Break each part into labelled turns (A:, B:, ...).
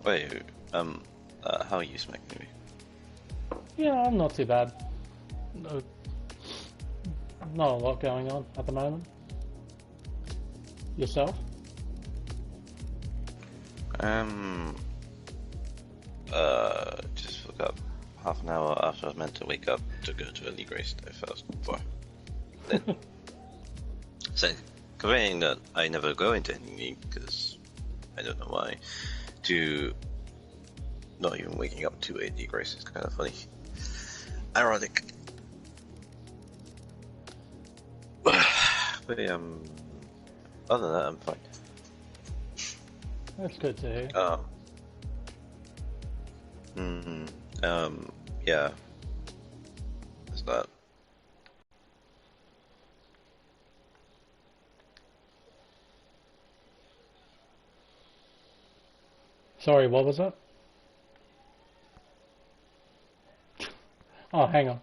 A: Wait, how are you smacking me?
B: Yeah, I'm not too bad. No, not a lot going on at the moment. Yourself?
A: Just woke up half an hour after I was meant to wake up to go to a league race that I fell for. Then, so, conveying that I never go into any league because I don't know why, to not even waking up to a league race is kind of funny. Ironic. But other than that, I'm fine.
B: That's good to hear.
A: Yeah. That's that.
B: Sorry, what was that? Oh, hang on.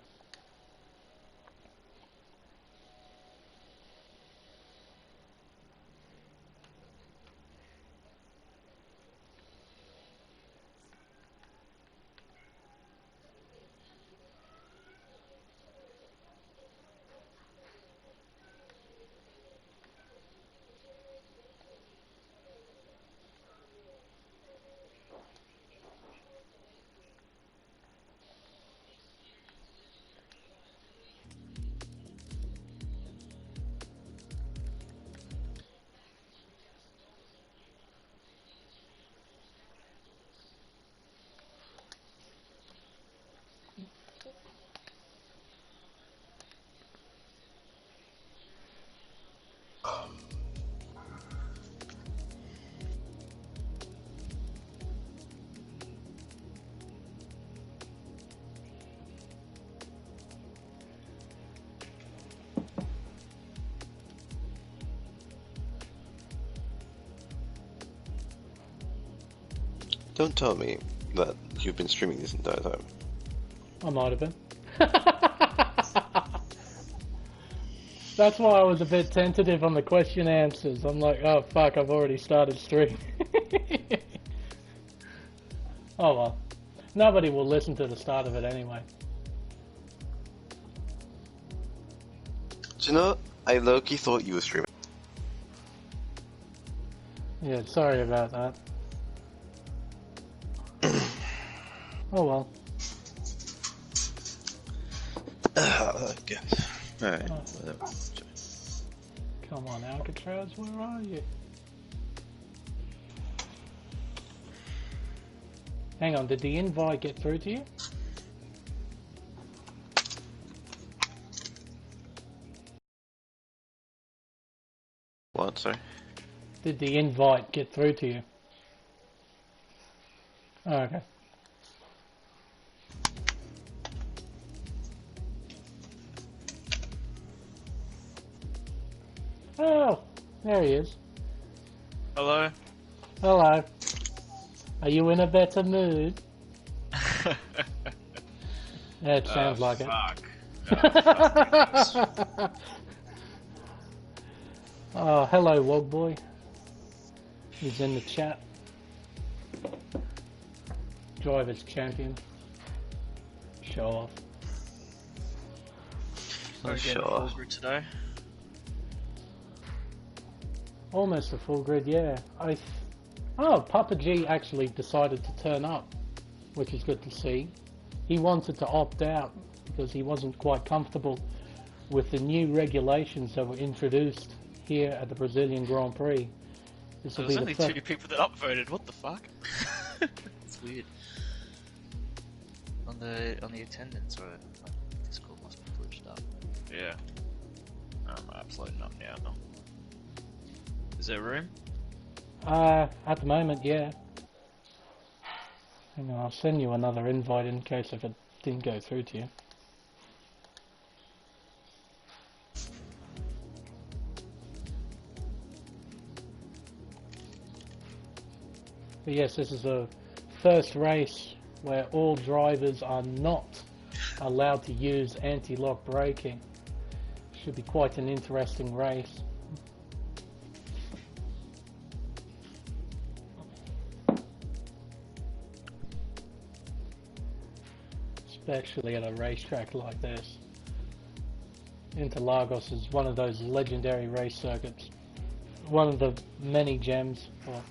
A: Don't tell me that you've been streaming this entire time.
B: I might have been. That's why I was a bit tentative on the question answers. I'm like, oh fuck, I've already started streaming. Oh well. Nobody will listen to the start of it anyway.
A: Do you know, I low-key thought you were streaming.
B: Yeah, sorry about that. Oh well.
A: Good. Alright, whatever.
B: Come on, Alcatraz, where are you? Hang on, did the invite get through to you?
A: What, sorry?
B: Did the invite get through to you? Oh, okay. Oh, there he is.
C: Hello?
B: Hello. Are you in a better mood? Yeah, it sounds like
C: fuck.
B: it. Oh, hello, Wogboy. He's in the chat. Drivers champion. Show off.
C: So
A: Sure.
C: full grid today.
B: Almost a full grid, yeah. Oh, Papa G actually decided to turn up, which is good to see. He wanted to opt out because he wasn't quite comfortable with the new regulations that were introduced here at the Brazilian Grand Prix. This will
C: There's
B: be
C: only
B: the
C: 2 people that upvoted. What the fuck? It's weird. On the attendance, or like, Discord must be glitched up. Yeah. App's loading up now. Is there room?
B: At the moment, yeah. Hang on, I'll send you another invite in case if it didn't go through to you. But yes, this is the first race where all drivers are not allowed to use anti-lock braking. Should be quite an interesting race. especially at a racetrack like this. Interlagos is one of those legendary race circuits. One of the many gems, or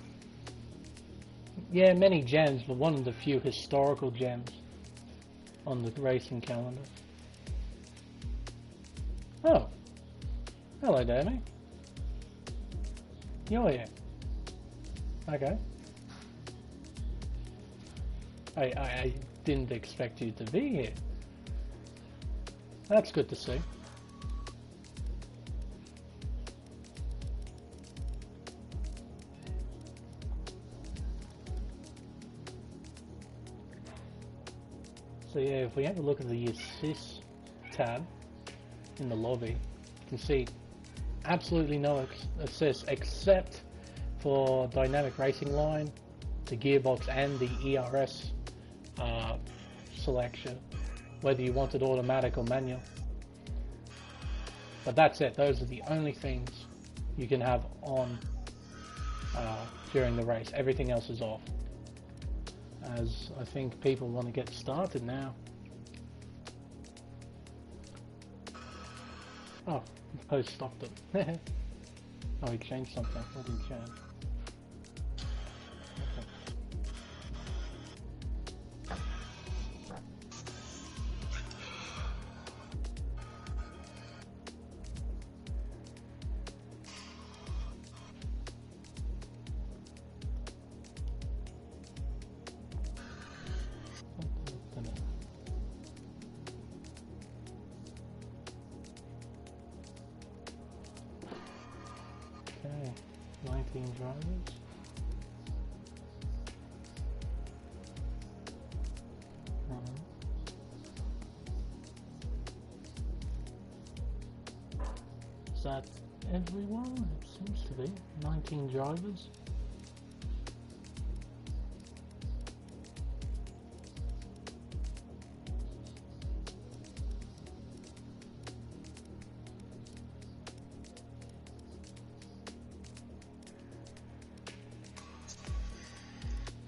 B: yeah, many gems, but one of the few historical gems on the racing calendar. Oh, hello, Danny. You're here. Okay. I didn't expect you to be here. That's good to see. So yeah, if we have a look at the assist tab in the lobby, you can see absolutely no assists except for dynamic racing line, the gearbox and the ERS selection, whether you want it automatic or manual. But that's it, those are the only things you can have on during the race. Everything else is off, as I think people want to get started now. Oh, post stopped it. Oh, he changed something. What did he change? Okay, 19 drivers. Is that everyone? It seems to be. 19 drivers.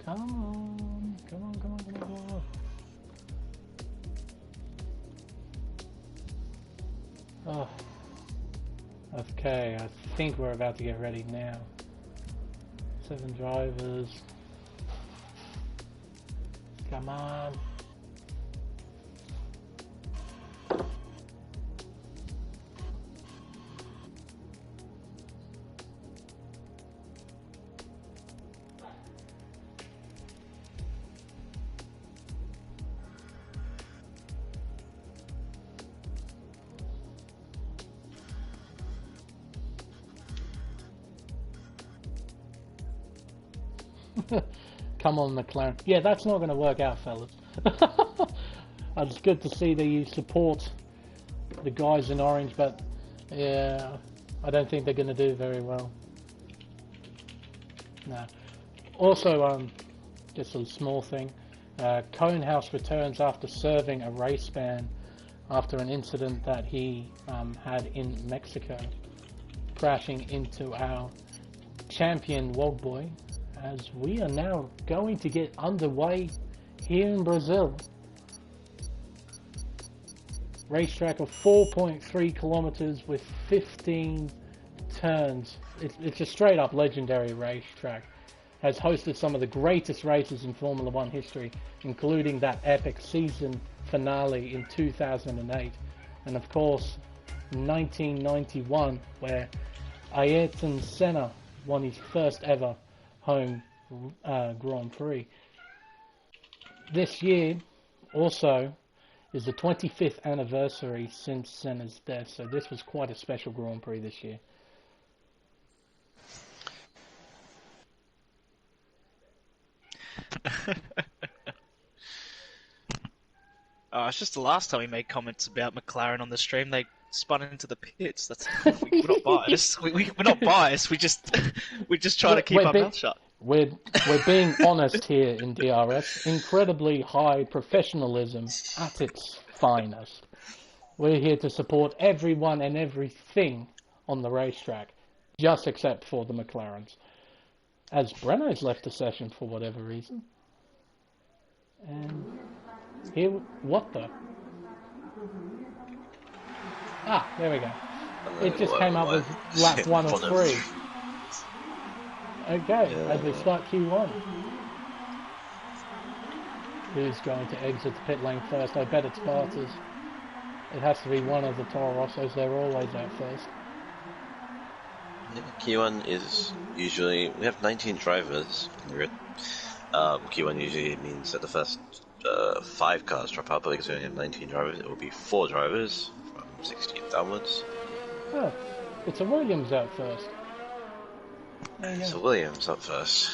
B: Come on, come on, come on, come on, come on. Oh, okay, I think we're about to get ready now. 7 drivers. Come on. Come on, McLaren. Yeah, that's not going to work out, fellas. It's good to see that you support the guys in orange, but yeah, I don't think they're going to do very well. No. Also, just a small thing. Conehouse returns after serving a race ban after an incident that he had in Mexico, crashing into our champion Wogboy, as we are now going to get underway here in Brazil. Racetrack of 4.3 kilometers with 15 turns. It's a straight up legendary racetrack. Has hosted some of the greatest races in Formula One history, including that epic season finale in 2008, and of course 1991, where Ayrton Senna won his first ever home Grand Prix. This year also is the 25th anniversary since Senna's death, so this was quite a special Grand Prix this year.
C: It's just the last time we made comments about McLaren on the stream. They spun into the pits. That's we're not biased. We're not biased. We just try to keep our mouth shut.
B: We're being honest here in DRS. Incredibly high professionalism at its finest. We're here to support everyone and everything on the racetrack, just except for the McLarens. As Brenno's left the session for whatever reason. And Here, what the? Ah, there we go. It just came up with lap 1 of 3. Okay,
A: Yeah.
B: as we start Q1. Who's going to exit the pit lane first? I bet it's Barters. It has to be one of the Toro Rossos, they're always out first.
A: Q1 is usually, we have 19 drivers in the grid. Q1 usually means that the first 5 cars drop out, but because we only have 19 drivers, it will be 4 drivers from 16th downwards.
B: Oh, it's a Williams out first. There you go.
A: So Williams up first.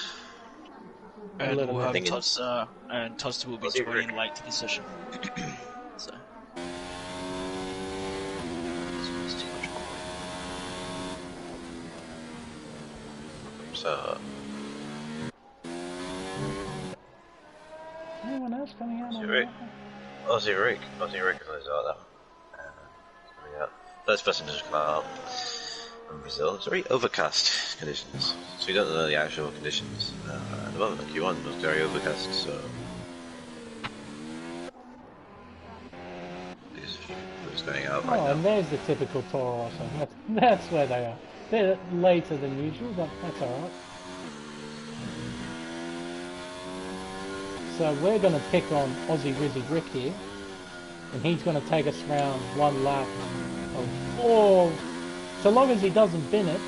C: And
B: Let him
C: we'll have
B: have it.
C: Tosta, and Tosta will be
A: Aussie
C: joining
A: Rick.
C: late to the session. So. It's too much more.
A: So,
B: Anyone else coming out on
A: Aussie Rick.
B: that?
A: Aussie Rick is out there. Coming out. First person to come out from Brazil. It's very overcast conditions, so we don't know the actual conditions. At the moment, Q1 was very overcast, so there's a few people going out right
B: Oh,
A: now.
B: and there's the typical Toro Rosso. That's where they are. They're later than usual, but that's alright. So we're going to pick on Aussie Rizzy Rick here, and he's going to take us around one lap of, oh, so long as he doesn't bin it,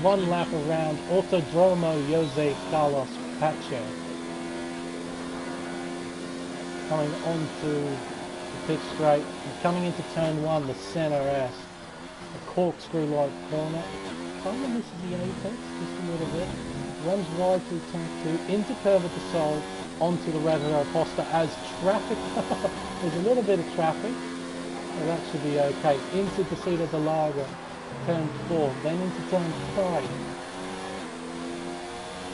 B: one lap around Autodromo Jose Carlos Pache. Coming onto the pit straight, and coming into turn 1, the center S, a corkscrew-like corner. Kind of misses the apex just a little bit. Runs wide through turn 2, into curve at the Sol, onto the Reservoir Costa as traffic. There's a little bit of traffic, so that should be okay. Into Casita de Lago, turn 4, then into turn 5.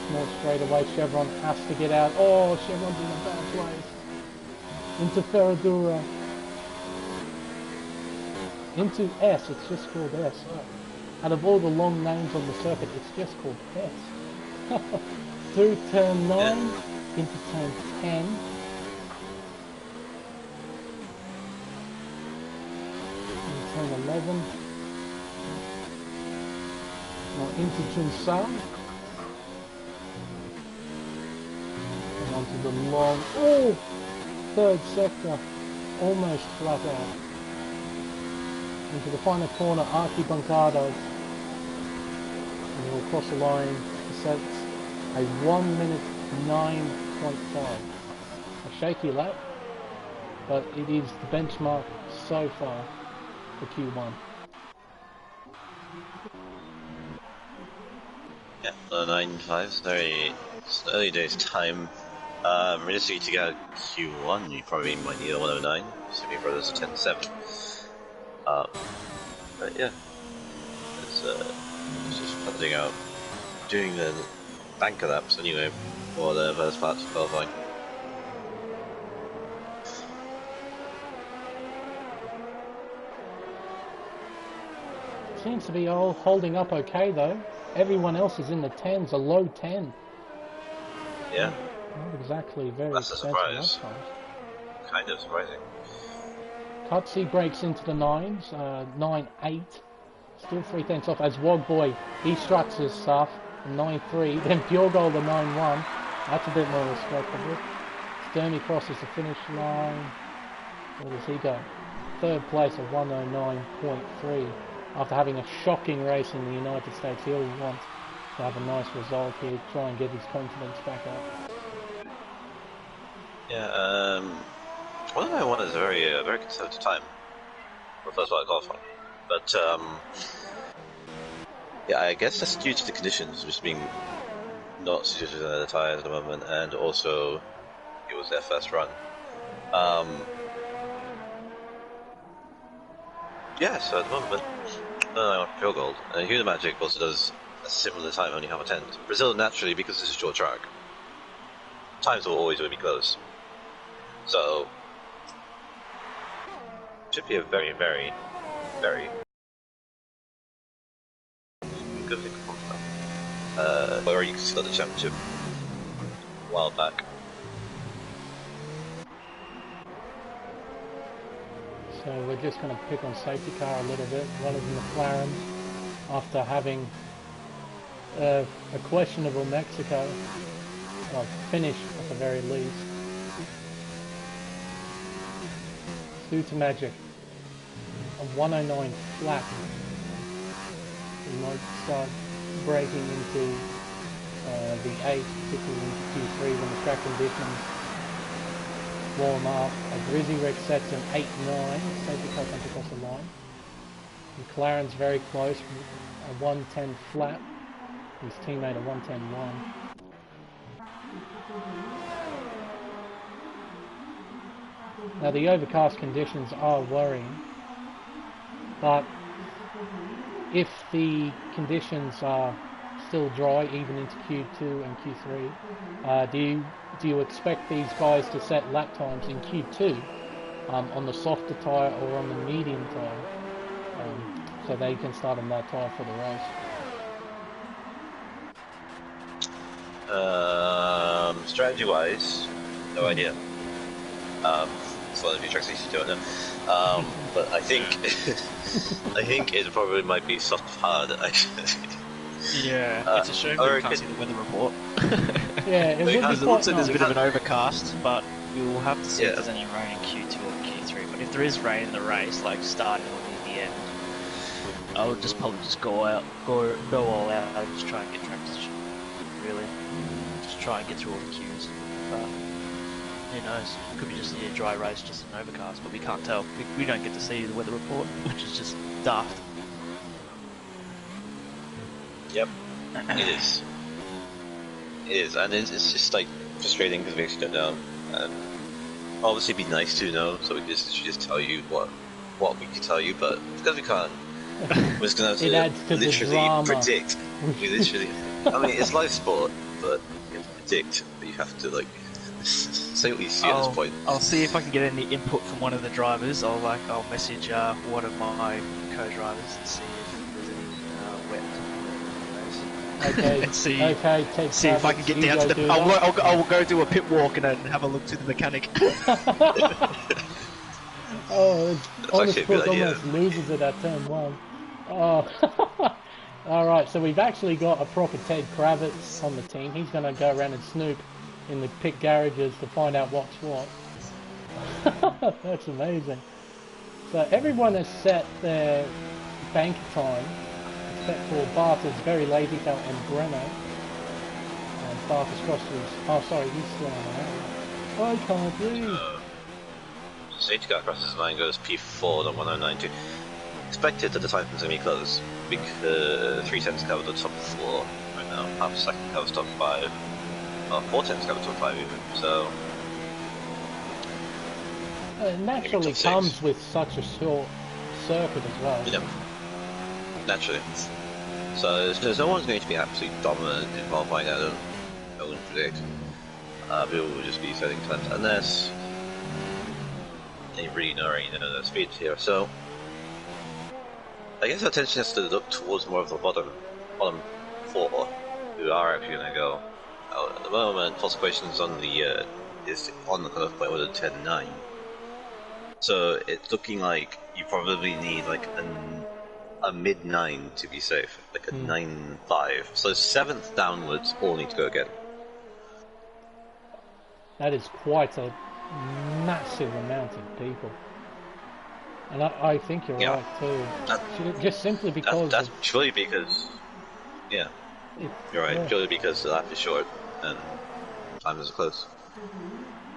B: Small straightaway, Chevron has to get out. Oh, Chevron's in a bad place. Into Ferradura. Into S, it's just called S. Out of all the long names on the circuit, it's just called S. Through turn 9, into turn 10. Into turn 11. Now into Junsa. And onto the long, oh! Third sector. Almost flat out. Into the final corner, Archibancado. And we'll cross the line to set a 1 minute 9.5. A shaky lap, but it is the benchmark so far for Q1.
A: Yeah, 9.5, it's early days time. Realistically, to get a Q1, you probably might need a 109, assuming brothers are 10.7. But yeah, it's just funding out, doing the banker laps anyway for the first part of qualifying.
B: Seems to be all holding up okay though. Everyone else is in the 10s, a low 10.
A: Yeah,
B: Not exactly very
A: that's a
B: expensive
A: surprise.
B: lap times.
A: Kind of surprising.
B: Cutsy breaks into the 9s, 9.8. Still 3 tenths off as Wogboy, he struts his stuff, 9.3. Then Pure Gold, the 9.1. That's a bit more respectable. Sturmy crosses the finish line. Where does he go? Third place at 109.3. After having a shocking race in the United States, he'll want to have a nice result here, try and get his confidence back up.
A: Yeah, 109.1 is a very conservative time for the first part of qualifying. But, yeah, I guess that's due to the conditions just being not suited to the tyres at the moment, and also it was their first run. Yeah, so at the moment, Pure Gold. And Hue the Magic also does a similar time, only half a 10. Brazil, naturally, because it's a short track, times will always be close. So, should be a very, very, very good thing for them. Or you can start the championship a while back.
B: So we're just going to pick on safety car a little bit. One of the McLarens, after having a questionable Mexico, well, finish at the very least. Suits Magic, a 109 flat. We might start breaking into the 8, particularly into Q3 when the track conditions warm up. A Grizzly Rex sets an 8-9, safety car comes across the line. McLaren's very close, a 110 flat. His teammate a 110-1. Now the overcast conditions are worrying, but if the conditions are still dry even into Q2 and Q3, do you expect these guys to set lap times in Q2 on the softer tyre or on the medium tyre, so they can start on that tyre for the race?
A: Strategy-wise, no idea. It's one of the few tracks you don't know. But I think I think it probably might be soft hard actually.
C: Yeah, it's a shame that we can't see the weather report.
B: Yeah, it would be
C: Because it
B: quite
C: looks like there's a
B: nice.
C: bit of an overcast, but we will have to see
A: Yeah.
C: if there's any rain in Q2 or Q3. But if there is rain in the race, like starting or near the end, I would just probably just go all out and just try and get track position. Really, just try and get through all the queues. But who knows? It could be just a dry race, just an overcast, but we can't tell. We don't get to see the weather report, which is just daft.
A: Yep, it is. It is, and it's just like frustrating because we actually don't know. And obviously, it'd be nice to know, so we should just tell you what we can tell you. But because we can't, we're just gonna have
B: It adds to
A: to
B: the
A: literally
B: drama.
A: predict. We literally, I mean, it's live sport, but you have to predict. But you have to like say what you see at this point.
C: I'll see if I can get any input from one of the drivers. I'll message one of my co-drivers and see if there's any wet.
B: Okay,
C: And see
B: take
C: if I can get down to the. I will go do a pit walk and have a look to the mechanic.
B: Oh,
A: That's actually a good
B: Honest
A: idea.
B: almost loses it at turn 1. Oh. Alright, so we've actually got a proper Ted Kravitz on the team. He's going to go around and snoop in the pit garages to find out what's what. That's amazing. So everyone has set their bank time, except for Bart's very lazy tail and Breno. And Bart's crossed his... Oh, sorry, he's still on the I can't breathe.
A: Safety car crosses the line, goes P4 on 1092. Expected that the time is going to be close because 3 tenths cover the top 4 right now, half a second covers top 5, 4 tenths cover top 5 even, so.
B: It naturally
A: top 6.
B: comes with such a short circuit as well.
A: Yeah, naturally. So there's no one's going to be absolutely dominant in qualifying, I wouldn't predict. People will just be setting times unless they really know the speeds here. So I guess our attention has to look towards more of the bottom 4 who are actually going to go out at the moment. False questions on the is on the cutoff point with a 10-9. So it's looking like you probably need like a mid-9 to be safe, like a 9-5. So 7th downwards all need to go again.
B: That is quite a massive amount of people. And I think you're
A: Yeah.
B: right too. Just simply because...
A: That's purely because... Yeah, you're right.
B: Yeah.
A: Purely because the lap is short and time is close.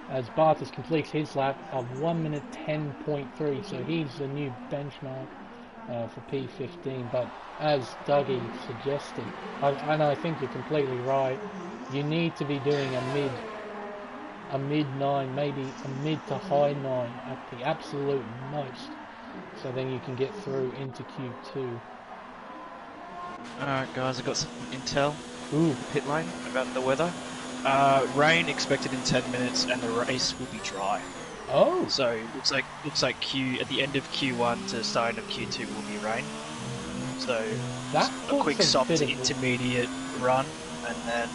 B: As Bartas completes his lap of 1 minute 10.3, so he's the new benchmark for P15. But as Dougie suggested, and I think you're completely right, you need to be doing a mid 9, maybe a mid to high 9 at the absolute most, so then you can get through into Q2.
C: Alright guys, I've got some intel.
B: Ooh,
C: Pit lane about the weather. Rain expected in 10 minutes and the race will be dry.
B: oh,
C: So looks like at the end of Q1 to starting of Q2 will be rain. So
B: that
C: a quick
B: puts a
C: soft
B: bit
C: to
B: of-
C: intermediate run and then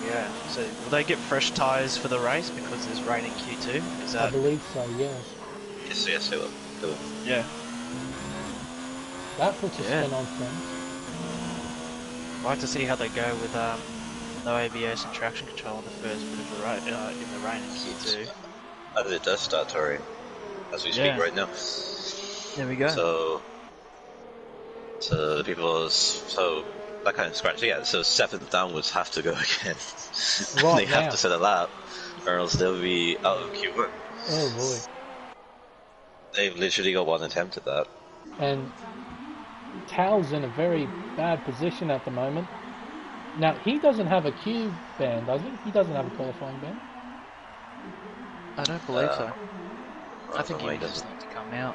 C: yeah. So will they get fresh tyres for the race because there's rain in Q2? Is
B: I
C: that
B: believe so, yes.
A: Yes, they will.
C: Yeah.
B: That puts a
C: Yeah.
B: spin on things.
C: I'd like to see how they go with no ABS and traction control in the first bit of the in the rain in Q2.
A: And it does start touring as we speak
C: Yeah.
A: right now.
C: There we go.
A: So the people, so that kind of scratch, yeah. So 7th downwards have to go again.
B: Right
A: They have
B: now.
A: to set a lap, or else they'll be out of Q1.
B: Oh boy.
A: They've literally got one attempt at that.
B: And Tal's in a very bad position at the moment. Now, he doesn't have a Q ban, does he? He doesn't have a qualifying ban.
C: I don't believe so. I think he
A: He
C: would just
A: doesn't.
C: need to come out.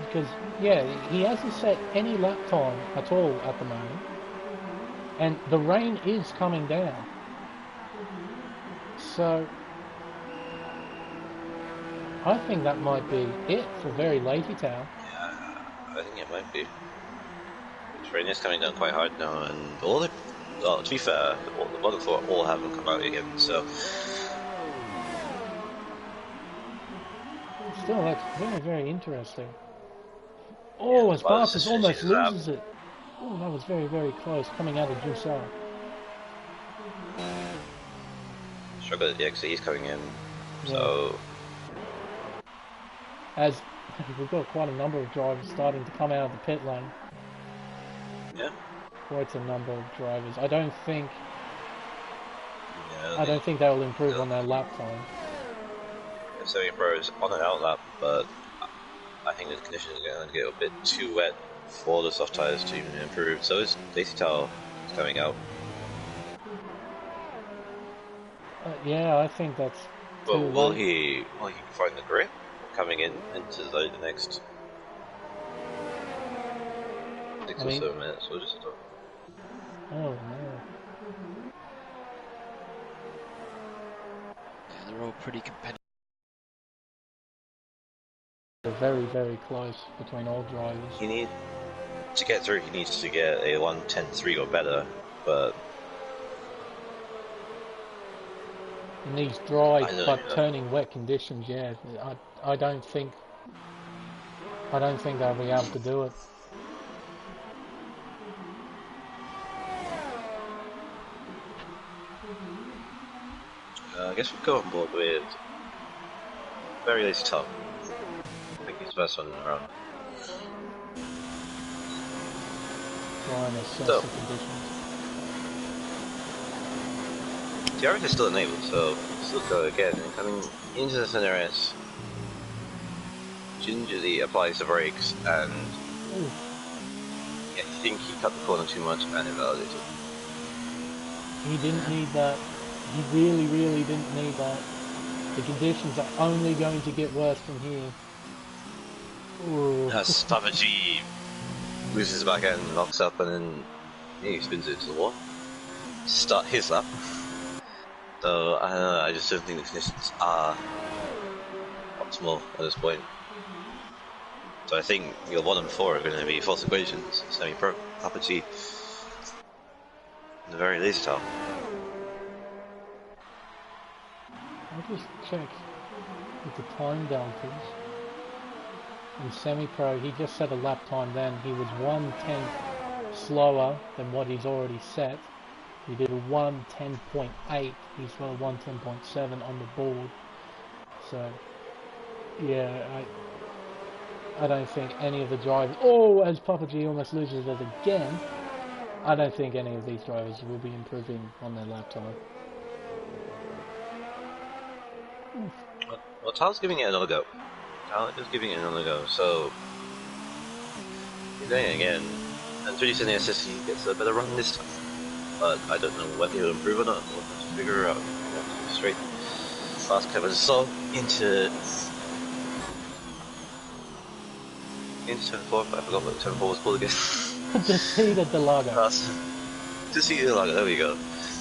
B: Because, yeah, he hasn't set any lap time at all at the moment. And the rain is coming down. So, I think that might be it for very lazy Tal.
A: I think it might be. The rain is coming down quite hard now, and all the, well, to be fair, the bottom four all haven't come out again, so
B: Still, that's very, very interesting. Oh,
A: yeah,
B: Espartas almost
A: lap.
B: loses it. Oh, that was very, very close coming out of Jussar.
A: Struggle at the exit, he's coming in,
B: Yeah.
A: so
B: As we've got quite a number of drivers starting to come out of the pit lane.
A: yeah.
B: Quite a number of drivers. I don't think
A: Yeah,
B: they will improve on their lap time.
A: the semi-pro is on an out lap, but I think the conditions are going to get a bit too wet for the soft tyres to even improve. So is Daisy Towel coming out.
B: Yeah, I think that's too
A: Well, will
B: late.
A: he find the grip coming into the next 6 or 7 minutes? We'll just talk.
B: Oh no.
C: Yeah, they're all pretty competitive.
B: They're very, very close between all drivers.
A: He needs to get through. He needs to get a 1:10.3 or better, but
B: In these dry
A: I know,
B: but
A: yeah.
B: turning wet conditions, yeah, I don't think they'll be able to do it.
A: I guess we'll go on board with very lazy top. I think he's the best one around.
B: Try and assess
A: So.
B: the conditions.
A: DRS is still enabled, so still go again. And coming into the CNRS, gingerly applies the brakes, and yeah, I think he cut the corner too much and invalidated.
B: He didn't need that. He really, really didn't need that. The conditions are only going to get worse from here. Ooh.
A: As Papa G loses his back end, knocks up, and then he spins it into the wall. Start his lap. So I don't know, I just don't think the conditions are optimal at this point. So I think your 1 and 4 are going to be false equations, semi-pro, Papa G, and the very lazy top.
B: I'll just check with the time deltas. In semi-pro, he just set a lap time then. He was 1/10 slower than what he's already set. He did a 1:10.8. He's well 1:10.7 on the board. So, yeah, I don't think any of the drivers... Oh, as Papa G almost loses it again. I don't think any of these drivers will be improving on their lap time.
A: Well, Tal's giving it another go. Tal is giving it another go, so he's doing it again. And 3D in the assist, he gets a better run this time. But I don't know whether he'll improve or not. We'll have to figure out. Straight fast Kevin Song into turn 4. I forgot what turn 4 was called again.
B: Defeated the Lago.
A: To see the Lago, there we go.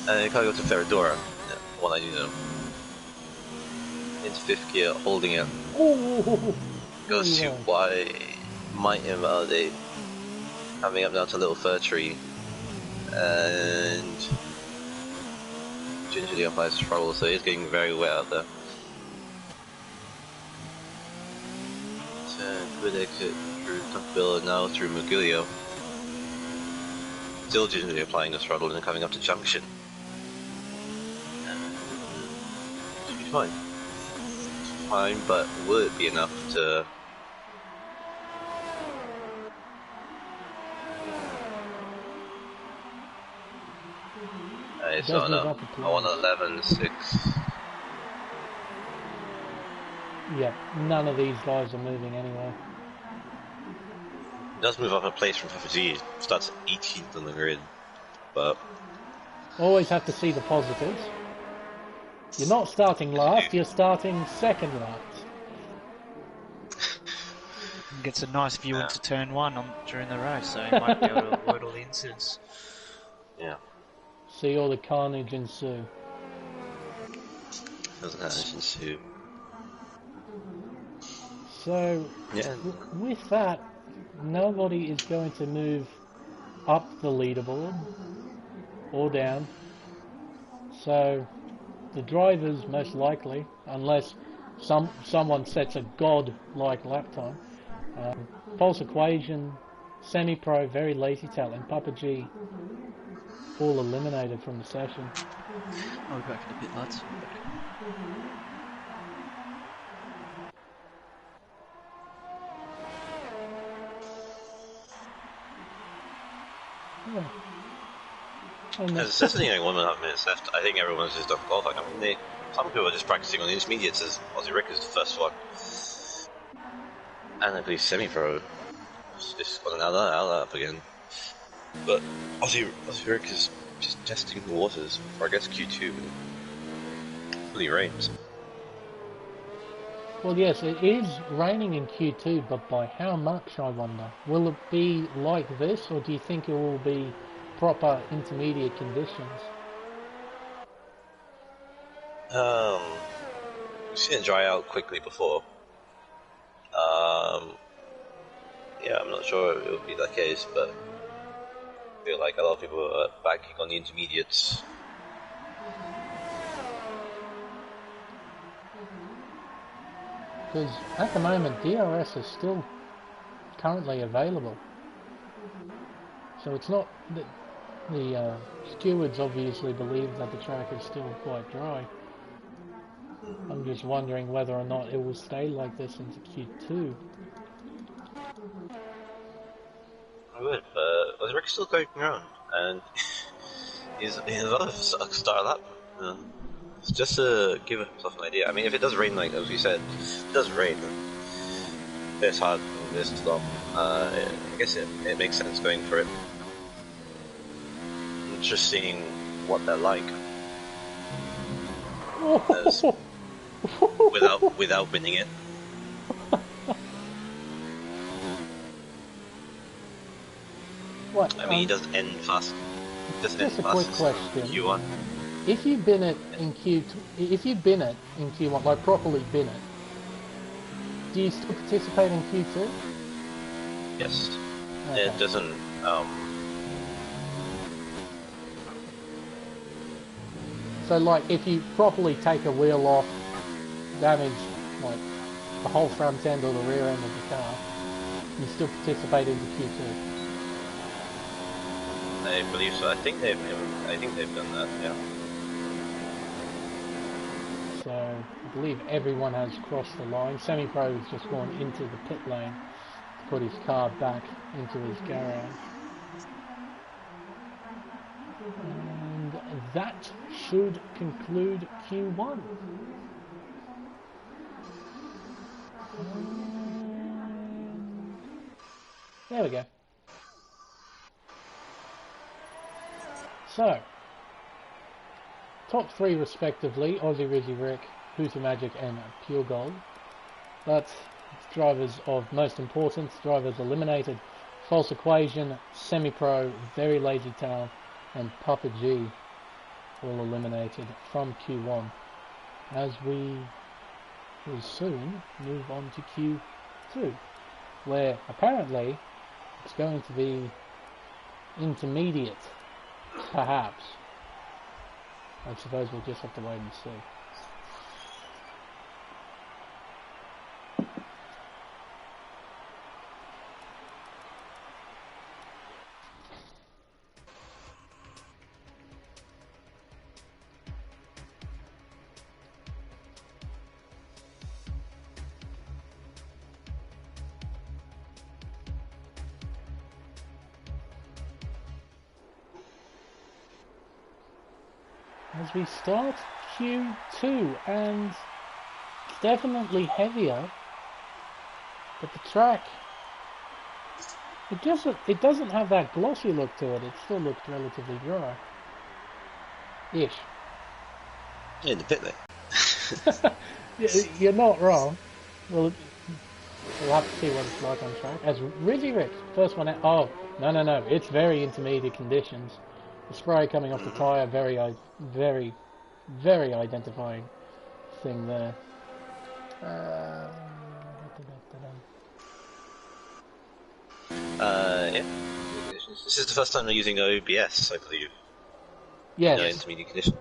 A: And you can't go to Ferradora. Yeah, one I do know. Into 5th gear, holding it.
B: Oh,
A: Goes to wide, might invalidate. Coming up now to Little Fir Tree. And gingerly applies trouble, so he's getting very wet out there. Turn Good exit through Tuckville and now through Mugilio. Still gingerly applying the throttle and then coming up to junction. Should be fine. Fine, but will it be enough to... It's not enough. I want 11.6.
B: Yeah, none of these guys are moving anyway.
A: It does move up a place from Papa G. It starts 18th on the grid, but...
B: Always have to see the positives. You're not starting last, you're starting second last.
C: Gets a nice view into turn 1 during the race, so he might be able to avoid all the incidents.
A: Yeah.
B: See all the carnage ensue.
A: Doesn't ensue.
B: So,
A: yeah.
B: With that, nobody is going to move up the leaderboard or down. So, the drivers most likely, unless someone sets a god-like lap time, Pulse Equation, Semi-Pro, Very Lazy Tail, and Papa G all eliminated from the session.
C: I'll be back in a bit, lads.
B: Yeah.
A: There's only like 1.5 minutes left. I think everyone's just done qualifying. I mean, some people are just practicing on the intermediates, as Aussie Rick is the first one. And I believe Semi-Pro is just gone out up again. But Aussie Rick is just testing the waters for, I guess, Q2 when it rains.
B: Well, yes, it is raining in Q2, but by how much, I wonder? Will it be like this, or do you think it will be proper intermediate conditions?
A: We've seen it dry out quickly before. Yeah, I'm not sure it would be that case, but I feel like a lot of people are banking on the intermediates.
B: Because at the moment, DRS is still currently available. So it's not that the stewards obviously believe that the track is still quite dry. I'm just wondering whether or not it will stay like this into Q2.
A: I would, but Rick's still going around, and he's another star lap. Just to give himself an idea. I mean, if it does rain, like as we said, it does rain this hard and this long. I guess it makes sense going for it. Just seeing what they're like. As, without winning it.
B: What?
A: I mean, he doesn't end fast.
B: Just a quick question.
A: Q1.
B: If you bin it in Q1, like properly bin it, do you still participate in Q2?
A: Yes.
B: Okay.
A: It doesn't.
B: So, like, if you properly take a wheel off, damage like the whole front end or the rear end of the car, you still participate in the Q2.
A: I believe so. I think they've done that. Yeah.
B: So I believe everyone has crossed the line. Semi-Pro has just gone into the pit lane to put his car back into his garage. And that should conclude Q1. There we go. So, top three respectively, Aussie Rizzy Rick, Hooter Magic and Pure Gold. But drivers of most importance, drivers eliminated, False Equation, Semi-Pro, Very Lazy Tail and Papa G all eliminated from Q1, as we will soon move on to Q2, where apparently it's going to be intermediate. Perhaps. I suppose we'll just have to wait and see. as we start Q2, and it's definitely heavier, but the track, it doesn't have that glossy look to it. It still looks relatively dry. Ish.
A: In the pit lane.
B: You're not wrong. Well, we'll have to see what it's like on track. As Rizzy Rick, first one out. Oh, no. It's very intermediate conditions. The spray coming off the tyre, very, very identifying thing there.
A: Yeah. This is the first time they're using OBS, I believe.
B: Yes.
A: No intermediate conditions.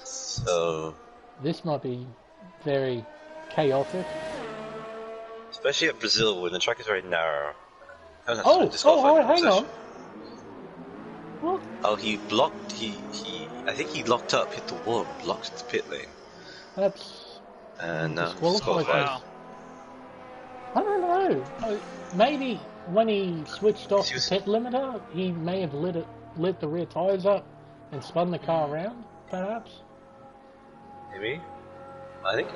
A: So...
B: This might be very chaotic.
A: Especially at Brazil, when the track is very narrow.
B: Hang on. What?
A: Oh, he blocked, I think he locked up, hit the wall, and blocked the pit lane.
B: That's...
A: And now
B: disqualified.
C: Wow.
B: I don't know. Maybe when he switched off the pit limiter, he may have lit the rear tyres up and spun the car around, perhaps?
A: Maybe? I think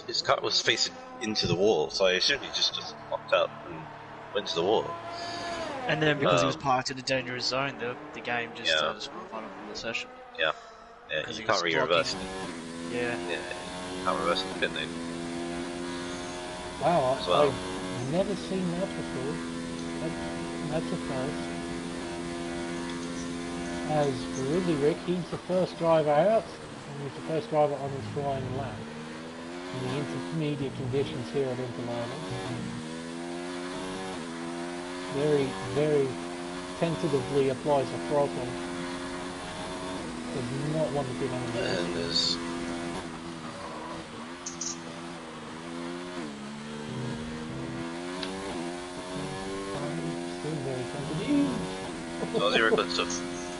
A: his car was facing into the wall, so I assume he just locked up and went to the wall.
C: And then because he was parked in a dangerous zone, the game just disqualified him from the session.
A: Yeah. Yeah, you can't re-reverse it.
C: Yeah.
A: Yeah, you can't reverse the pit lane.
B: Wow,
A: Well.
B: I've never seen that before. That's a first. As for Rizzy Rick, he's the first driver out, and he's the first driver on his flying lap. In the intermediate conditions here at Interlagos. Very, very tentatively applies a throttle. Does not want to give any more.
A: And there's...
B: Still very tentative.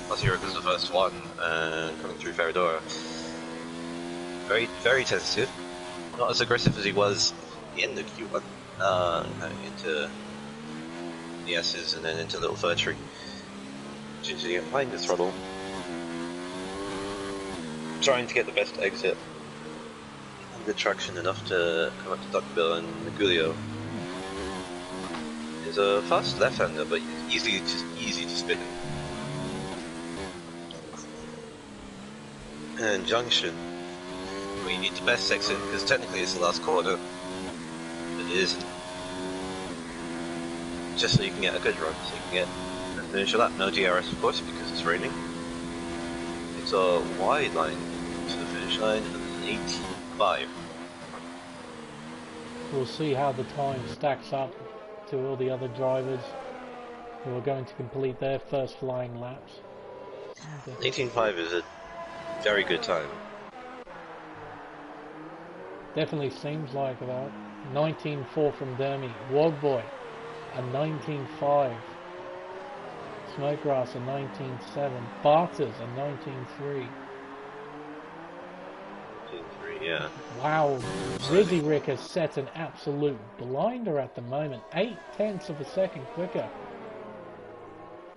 A: Aussie Rick's the first one, coming through Ferradura. Very, very tentative. Not as aggressive as he was at the end of Q1. Into the S's and then into Little Fir Tree. Choosing applying the throttle. Trying to get the best exit. Good traction enough to come up to Duckbill and Magulio. He's a fast left-hander, but easy to spin. And Junction, where you need the best exit, because technically it's the last corner, but it isn't. Just so you can get a good run, so you can get a finish lap. No DRS, of course, because it's raining. It's a wide line to the finish line, and an 18.5.
B: We'll see how the time stacks up to all the other drivers who are going to complete their first flying laps.
A: 18.5 is a very good time.
B: Definitely seems like that. 19.4 from Dermy. Wogboy, a 19.5. Smokegrass, a 19.7. Barters, a 19.3.
A: 18.3, yeah.
B: Wow, Rizzy Rick has set an absolute blinder at the moment. 0.8 of a second quicker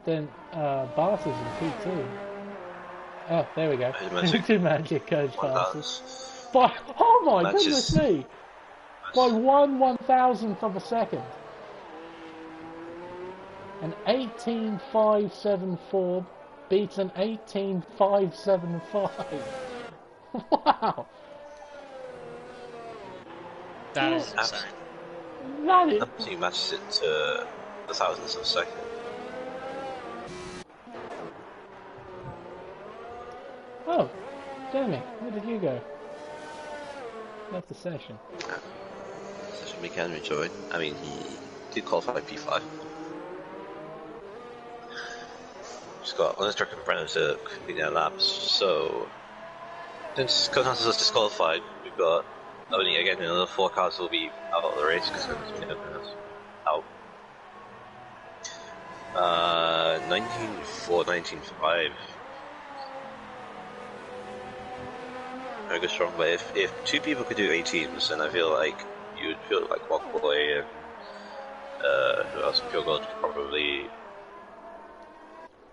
B: than Barters in P2. Oh, there we go. Two magic goes fastest. By, oh my goodness me! By 1/1000th of a second. An 18.574 beats an 18.575. Wow!
C: That is insane.
B: That is...
A: So you matches it to the thousandths of a second.
B: Oh, damn it, where did you go? Left the session.
A: Session we can enjoy. I mean, he did qualify P5. Just got on his track in front of us to complete their laps. So, since Constance was disqualified, we've got only again another 4 cars will be out of the race because Constance out. 19.4, 19.5. Very good strong, but if 2 people could do 18s, then I feel like you would feel like Walkboy and who else? Pure Gold could probably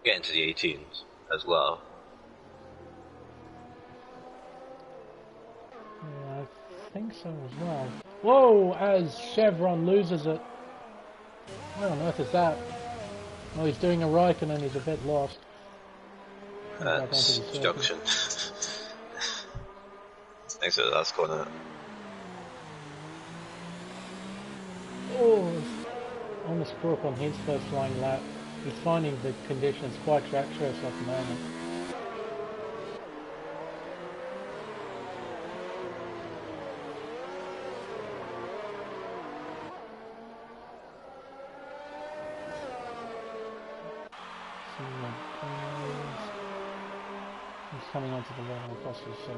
A: get into the 18s as well.
B: think so as well. Whoa, as Chevron loses it. What on earth is that? Oh, he's doing a Raikkonen, he's a bit lost.
A: That's junction. Thanks for the last corner.
B: Oh, almost broke on his first flying lap. He's finding the conditions quite treacherous at the moment. He's coming onto the line across the so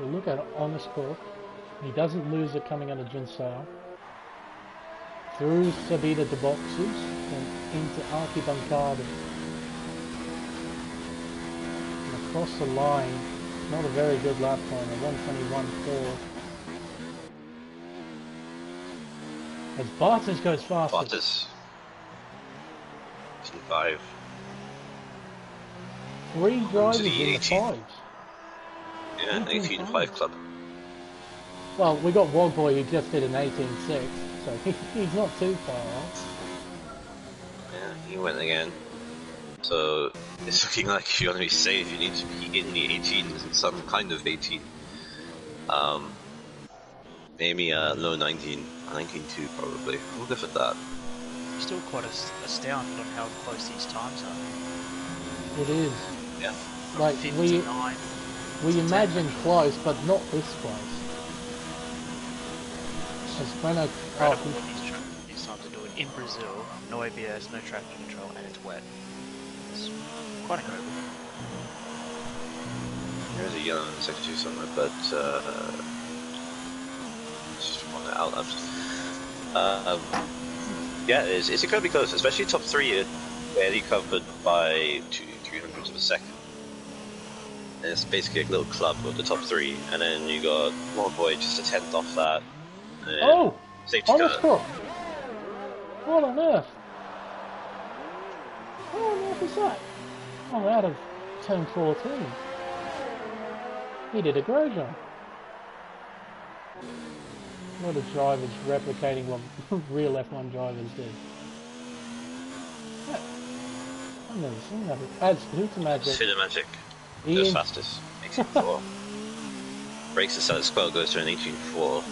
B: we'll look at Honest Corp. He doesn't lose it coming out of Jinsao. Through Sabida to boxes and into Arki Bancada. And across the line, not a very good lap time, a 121.4. As Bartes goes faster.
A: Bartes. 5.
B: 3 drivers in the
A: 18.
B: 5s.
A: Yeah, 18.5 club.
B: Well, we got Wogboy who just did an 18.6, so he's not too far off.
A: Yeah, he went again. So it's looking like if you want to be safe, you need to be in the 18s in some kind of 18. Maybe a low 19, 19.2 probably. We'll go for that.
C: Still quite astounded on how close these times are.
B: It is.
A: Yeah.
B: Like,
C: 5 to 9.
B: we imagine close, but not this close. As Brenner...
C: Incredible these times to do it in Brazil, no ABS, no traffic control, and it's wet. It's quite incredible.
A: There's a yellow in the sector 2 somewhere, but it's just one out left. Yeah, it's incredibly close, especially top 3 barely covered by 300ths of a second. And it's basically a little club of the top 3, and then you got Wogboy just a 10th off that.
B: Oh!
A: Safety
B: Honest
A: car.
B: Corp! What on earth? What on earth is that? Oh, out of turn 14. He did a Grosjean. A lot of drivers replicating what real F1 drivers did. Yeah. I've never seen that. As Hutamagic.
A: Cinemagic. Goes fastest. 18.4. Breaks the status quo, goes to an 18.4.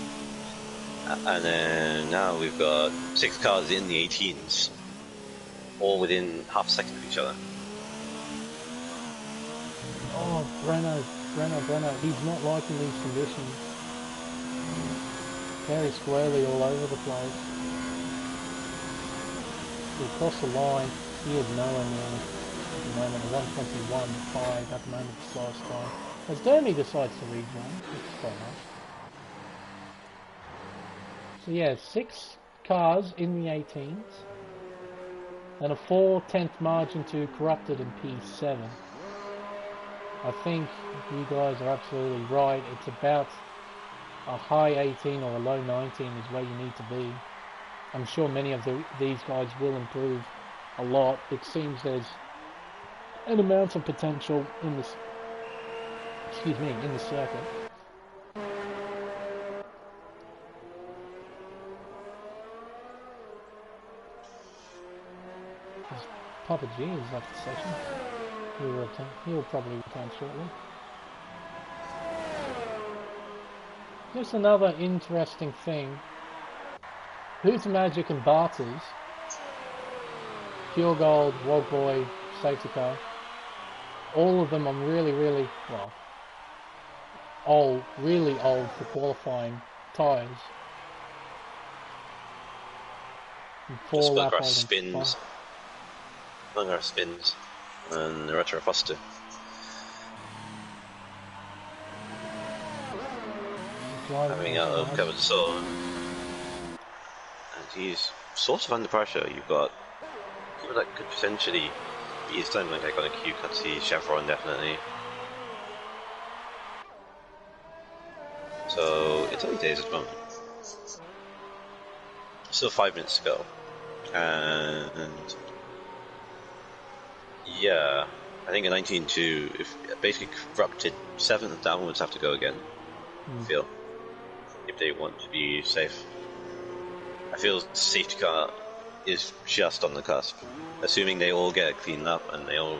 A: And then now we've got 6 cars in the 18s. All within half a second of each other.
B: Oh, Brenner. He's not liking these conditions. Very squarely all over the place. He crossed the line. He had nowhere near at the moment. 121.5 at the moment, the slowest time. As Dermy decides to rejoin, which is quite nice. So yeah, 6 cars in the 18s. And a 4/10 margin to Corrupted in P7. I think you guys are absolutely right. It's about a high 18 or a low 19 is where you need to be. I'm sure many of these guys will improve a lot. It seems there's an amount of potential in this, in the circuit. Papa G has left the session. He'll probably return shortly. Just another interesting thing. Hutamagic and Barters, Pure Gold, Wogboy, Safety Car, all of them on really old for qualifying tyres.
A: Just Spillgrass spins. Spillgrass spins. And the Retro Foster. Coming out of covered soul. And he's sort of under pressure. You've got people that could potentially be his time, like on a Q cut see Chevron definitely. So it's early days at the moment. Still 5 minutes to go. And yeah, I think a 19.2, if basically Corrupted 7th downwards have to go again. I feel. if they want to be safe. I feel safety car is just on the cusp, assuming they all get cleaned up and they all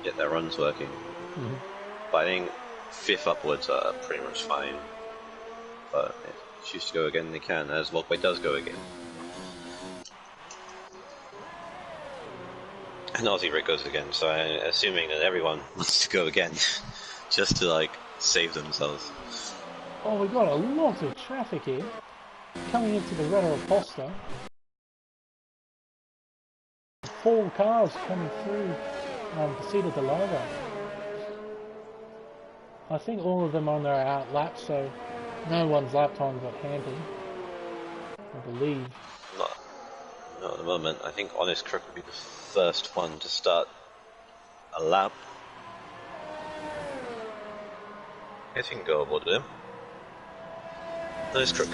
A: get their runs working.
B: Mm-hmm.
A: But I think 5th upwards are pretty much fine. But if they choose to go again, they can, as Walkway does go again. And Aussie Rick goes again, so I'm assuming that everyone wants to go again, just to like save themselves.
B: Oh, we got a lot of traffic here coming into the Red Aposta. 4 cars coming through Casita de Largo. I think all of them on their out lap, so no one's lap time got hampered, I believe.
A: Not at the moment. I think Honest Crook would be the first one to start a lap. I guess you can go aboard with him. Honest Crook.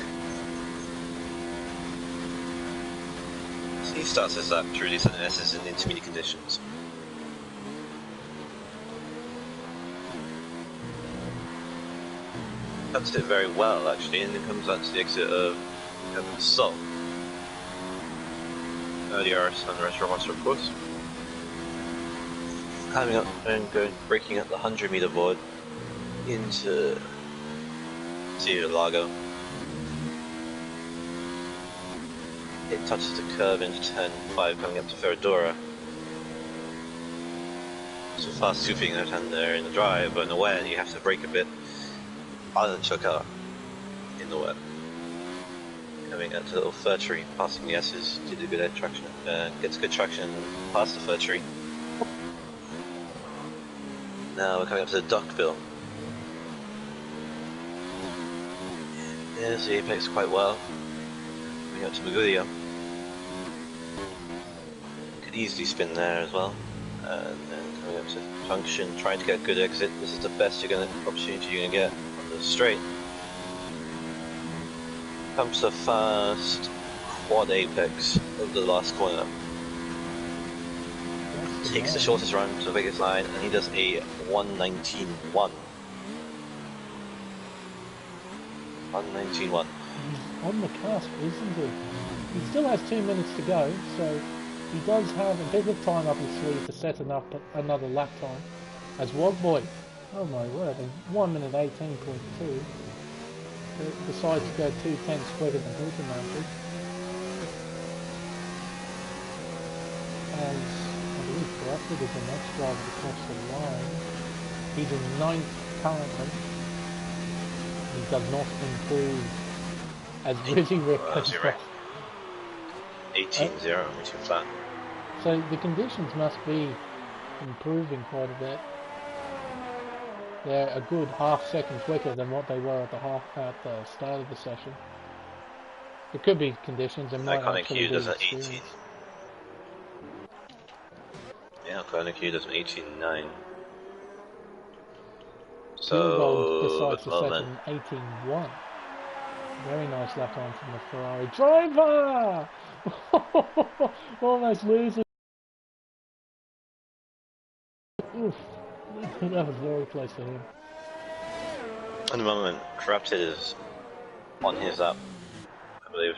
A: So he starts his lap through these S's in intermediate conditions. Cuts it very well actually, and then comes out to the exit of Salt. The RS and the restaurant monster, of course. Climbing up and breaking up the 100-meter board into Lago. It touches the curve into turn 5, coming up to Ferradura. So fast swooping left hand there in the drive, but in the wet you have to brake a bit. Violent choke out in the wet. Coming out to the little fir tree, passing the S's, did a good traction, gets good traction past the fir tree. Now we're coming up to the duckbill. There's the apex quite well. Coming up to Magulia. Could easily spin there as well. And then coming up to junction, trying to get a good exit. This is the best opportunity you're gonna get on the straight. Comes the fast quad apex of the last corner. Takes the shortest run to the biggest line, and he does a 119.1. 119.1.
B: He's on the cusp, isn't he? He still has 2 minutes to go, so he does have a bit of time up his sleeve to set up another lap time. As Wogboy, oh my word, in 1 minute 18.2. Decides to go 2/10 quicker than Hooper mounted. As I believe Corrupted is the next driver to cross the line. He's in 9th currently. He does not improve as Rizzy Rick has crossed.
A: 18-0, which is flat.
B: So the conditions must be improving quite a bit. They're a good half-second quicker than what they were at the start of the session. It could be conditions and might
A: Iconic
B: actually
A: Q
B: be
A: does an
B: experience.
A: 18. Yeah, Iconic Q does an 18.9. So
B: decides to set an 18.1. Very nice lap time from the Ferrari driver. Almost losing. Oof. That was very close to him.
A: At the moment, Corrupted is on his up, I believe.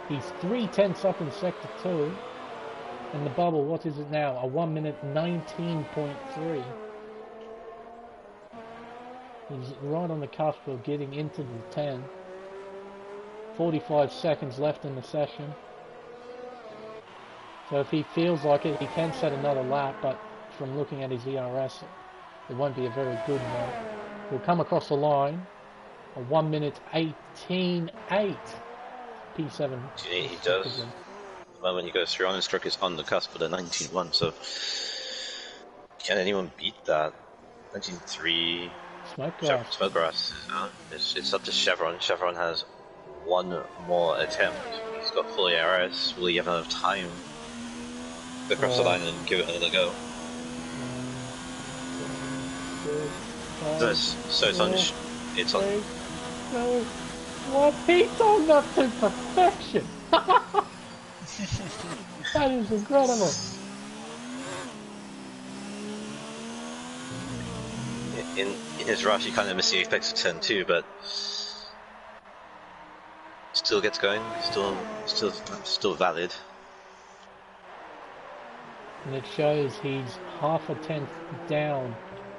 B: He's 3/10 up in sector 2. And the bubble, what is it now? A 1 minute 19.3. He's right on the cusp of getting into the 10. 45 seconds left in the session. So if he feels like it, he can set another lap, but from looking at his ERS, it won't be a very good one. He'll come across the line, a 1 minute 18.8. P7.
A: He does. The moment he goes through, Honest Crook is on the cusp of the 19.1, so can anyone beat that? 19.3. Smokegrass. It's up to Chevron. Chevron has one more attempt. He's got full ARS. Will he have enough time to go across the line and give it another go? So it's on. It's on.
B: What? He's on up to perfection. That is incredible.
A: in his rush, he kind of missed the apex of turn 2, but still gets going. Still valid.
B: And it shows he's half a tenth down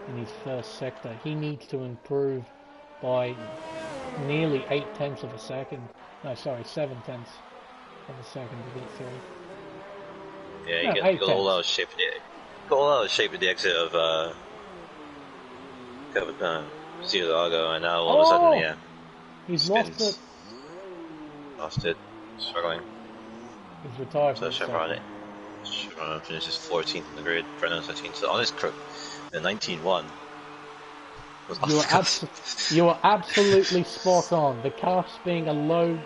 B: in his first sector. He needs to improve by nearly 8/10 of a second. No, sorry, 7/10 of a second to get through.
A: Yeah, you got all out of shape at the exit of Zero Largo, and now all of a sudden, yeah,
B: he's
A: spins.
B: lost it.
A: Lost it, struggling.
B: He's retired.
A: So Chevron finishes 14th in the grid, Brennan 13th. So on his crook, the 19-1 was off the cuff.
B: You are absolutely spot on. The cuffs being a low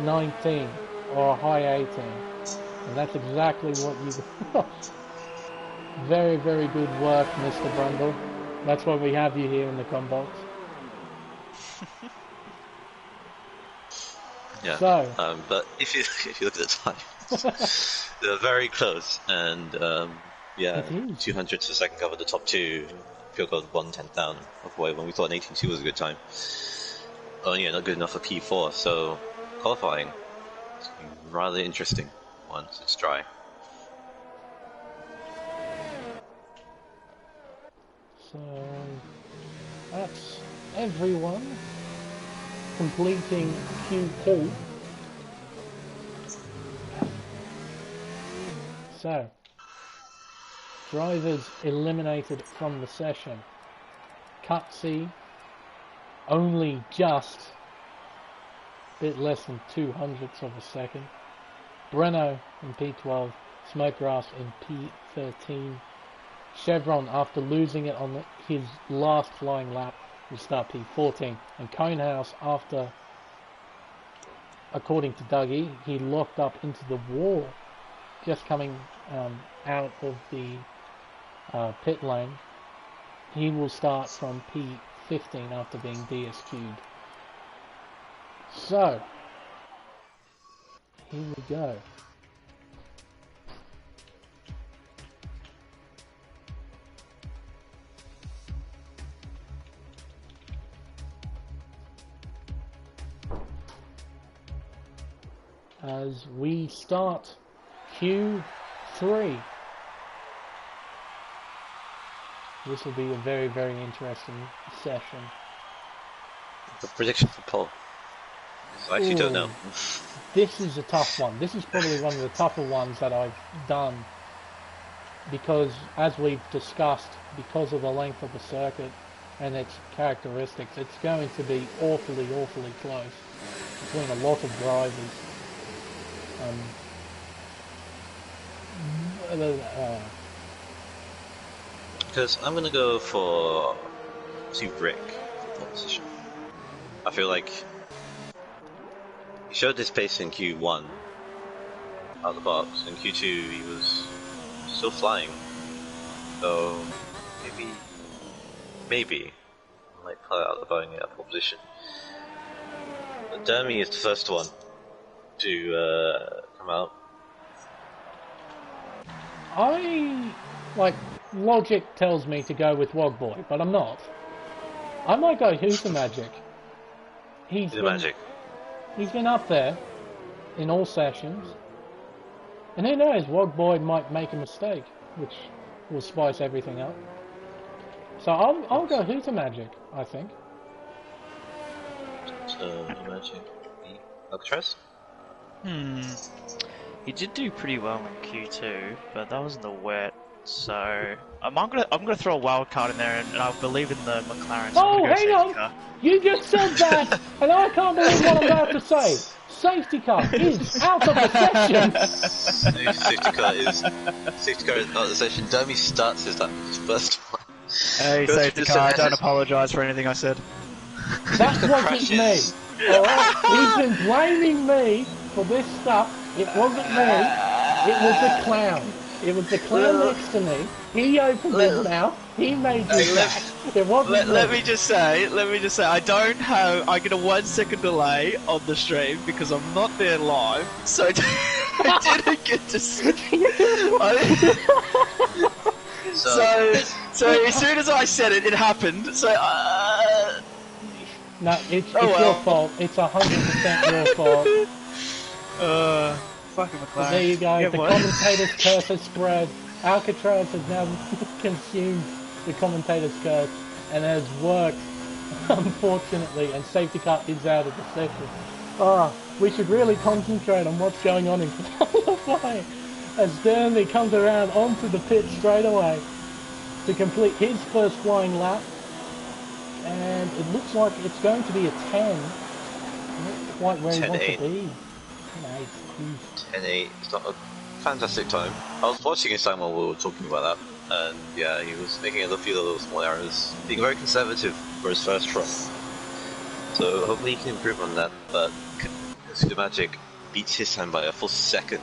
B: 19 or a high 18. And that's exactly what you... Very, very good work, Mr. Brundle. That's why we have you here in the combox.
A: Yeah.
B: So,
A: but if you look at the time, they're very close, and yeah, 200ths a second cover the top two. Pure got 1/10 down of way when we thought an 18.2 was a good time. Oh yeah, not good enough for P4. So qualifying, it's rather interesting once it's dry.
B: So that's everyone completing Q2. So, drivers eliminated from the session. Cutsy, only just a bit less than 200ths of a second. Breno in P12, Smokegrass in P13. Chevron, after losing it on his last flying lap, will start P14. And Conehouse, after, according to Dougie, he locked up into the wall, just coming out of the pit lane, he will start from P15 after being DSQ'd. So, here we go. As we start Q3. This will be a very, very interesting session.
A: The prediction for pole. So I actually don't know.
B: This is a tough one. This is probably one of the tougher ones that I've done because, as we've discussed, because of the length of the circuit and its characteristics, it's going to be awfully, awfully close between a lot of drivers.
A: Because I'm going to go for Rick for position. I feel like he showed this pace in Q1 out of the box. In Q2 he was still flying. So maybe I might pull out the Boeing at pole position. But Dermy is the first one to come out.
B: Logic tells me to go with Wogboy, but I'm not. I might go Who's the Magic. He's been up there in all sessions. And who knows, Wogboy might make a mistake, which will spice everything up. So I'll go Who's the Magic, I think.
A: So, Magic. Alcatraz?
C: He did do pretty well in Q2, but that was in the wet. So I'm gonna throw a wild card in there, and I believe in the McLaren. So
B: oh, hang on! Car. You just said that, and I can't believe what I'm about to say. Safety car is out of the session.
A: Safety car is out of the session. Dummy starts his first one.
C: Hey, safety car! I don't apologise for anything I said.
B: That wasn't me. Alright, he's been blaming me for this stuff. It wasn't me. It was the clown. It was the clown next to me. He opened his mouth. He made his back. It wasn't
C: let me just say, I get a 1 second delay on the stream because I'm not there live, so I didn't get to see. So as soon as I said it, it happened. So
B: No, it's
C: well.
B: your fault. It's 100% your fault.
C: Fucking McLaren.
B: But there you go.
C: Yeah,
B: The
C: what?
B: commentator's curse has spread. Alcatraz has now consumed the commentator's curse and has worked, unfortunately, and safety car is out of the session. We should really concentrate on what's going on in qualifying as Dermy comes around onto the pit straight away to complete his first flying lap. And it looks like it's going to be a 10. Not quite where he wants to be. 10-8.
A: 10-8. It's not a fantastic time. I was watching his time while we were talking about that, and yeah, he was making a few little small errors, being very conservative for his first run. So hopefully he can improve on that, but the Magic beats his time by a full second.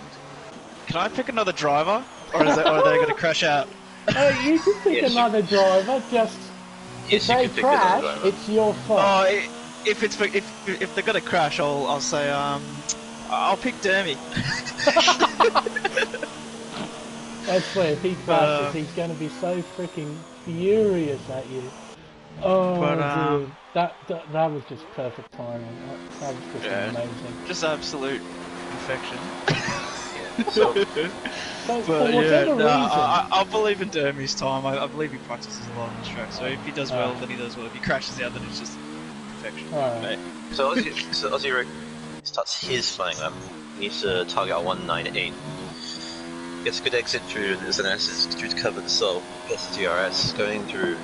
C: Can I pick another driver? Or are they going to crash out?
B: You can pick another driver, just...
A: Yes,
B: if they crash, it's your fault.
C: If they're gonna crash, I'll say I'll pick Dermy.
B: I swear, if he crashes, he's going to be so freaking furious at you. Oh, dude, that was just perfect timing. That was just amazing.
C: Just absolute perfection.
B: So for whatever reason,
C: I believe in Dermy's time. I believe he practices a lot on this track. So if he does well, then he does well. If he crashes out, then it's just perfection.
B: Right.
A: So Aussie Rick starts his flying lap. He needs to target 198. Gets a good exit through the ZNS through to cover the soul. Gets the DRS going through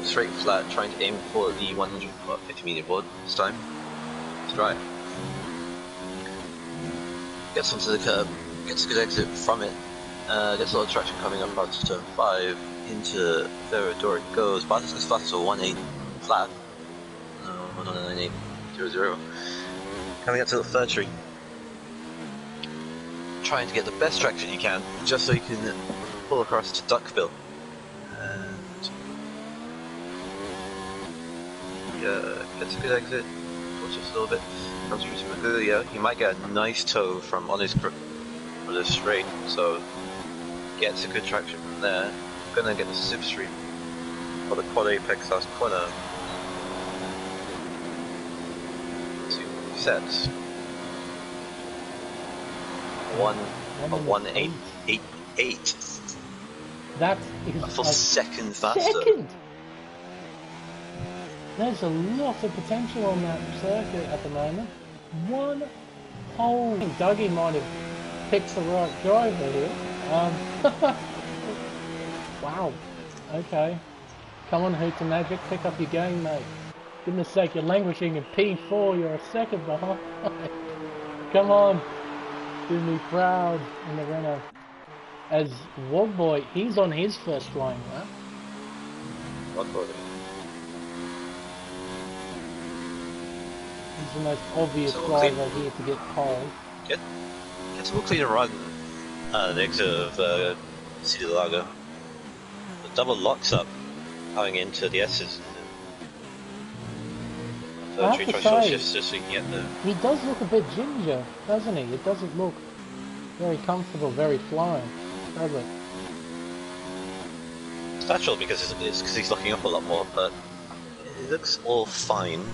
A: straight flat, trying to aim for the 150 meter board this time. Let's try. Gets onto the curb, gets a good exit from it, gets a lot of traction coming up out to turn 5, into Ferrador it goes, but it's as fast as a 1.8 flat, 1.98.00, coming up to the third tree, trying to get the best traction you can, just so you can pull across to Duckbill, and gets a good exit, just a little bit. Comes through to Maguglia. He might get a nice toe from on his for the straight, so gets a good traction from there. Gonna get the slipstream for the quad apex last corner. Two sets. 1.888.
B: That is
A: a full second faster.
B: Second. There's a lot of potential on that circuit at the moment. One whole... Dougie might have picked the right driver here. Wow. Okay. Come on, Hoot and Magic, pick up your game, mate. Goodness sake, you're languishing in P4, you're a second behind. Come on. Do me proud in the Renault. As Wogboy, he's on his first flying lap.
A: Wogboy.
B: He's the most obvious driver here to get pole.
A: Gets a cleaner run the exit of City Lago. The double locks up going into the S's.
B: I have to say,
A: just so you can get there.
B: He does look a bit ginger, doesn't he? It doesn't look very comfortable, very flying, does it?
A: It's natural because he's locking up a lot more, but it looks all fine.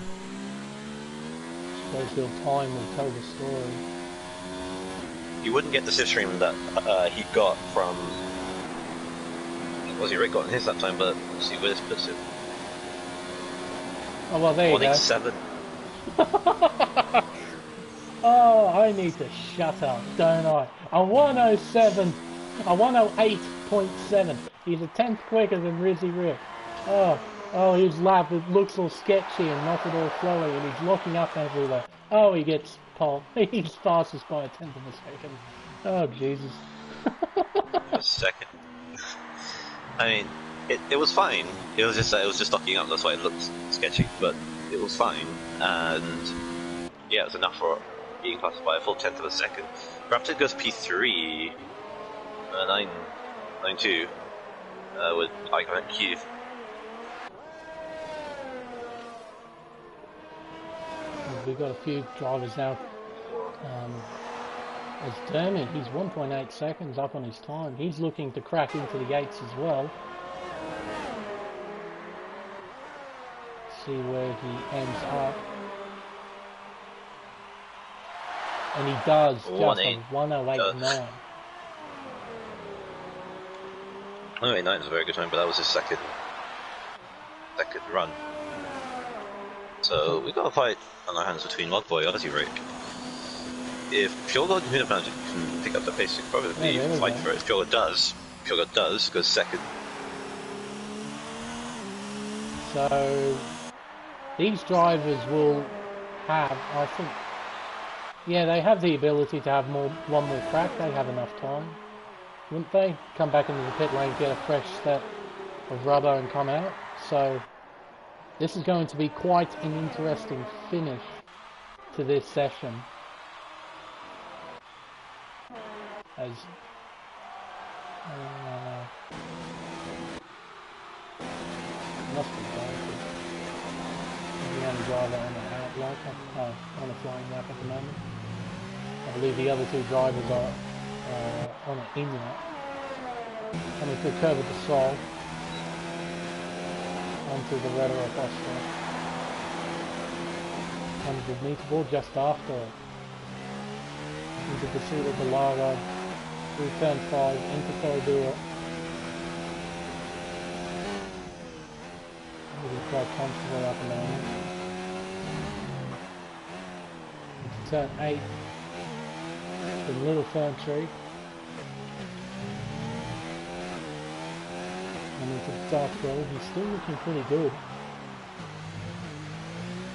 B: I suppose your time will tell the story.
A: You wouldn't get the slipstream that he got from... Was he Rick got in his that time, but let's see where this puts him.
B: Oh, well, there you go.
A: 187.
B: Oh, I need to shut up, don't I? A 107, a 108.7. He's a tenth quicker than Rizzy Rick. Oh, his lap, it looks all sketchy and not at all flowy, and he's locking up everywhere. Oh, he gets pole. He's fastest by a tenth of a second. Oh, Jesus.
A: A second. I mean, it was fine. It was just locking up. That's why it looked sketchy, but it was fine. And yeah, it was enough for being passed by a full tenth of a second. Brampton goes P3, 9.92 with Icon Q.
B: We've got a few drivers now As Dermot, he's 1.8 seconds up on his time. He's looking to crack into the 8s as well. See where he ends up. And he does just a 108.9.
A: 108.9 is a very good time, but that was his second run. So we got a fight on our hands between Lockboy and Aussie Rick. If Pure can pick up the pace, it could probably fight for it. If Pure does, goes second.
B: So these drivers will have, I think, yeah, they have the ability to have one more crack. They have enough time, wouldn't they? Come back into the pit lane, get a fresh set of rubber and come out. So this is going to be quite an interesting finish to this session. As must be David. He's the only driver on the outlap, on a flying lap at the moment. I believe the other two drivers are on an in-lap. Coming through curve with the Sol onto the rudder of Oscar. 100 metre board just after it. Into the seat of the Lara, through turn 5, into Corridor. Really quite comfortable up and down. Into turn 8, the Little Fern Tree. And into the Dark Road, he's still looking pretty good.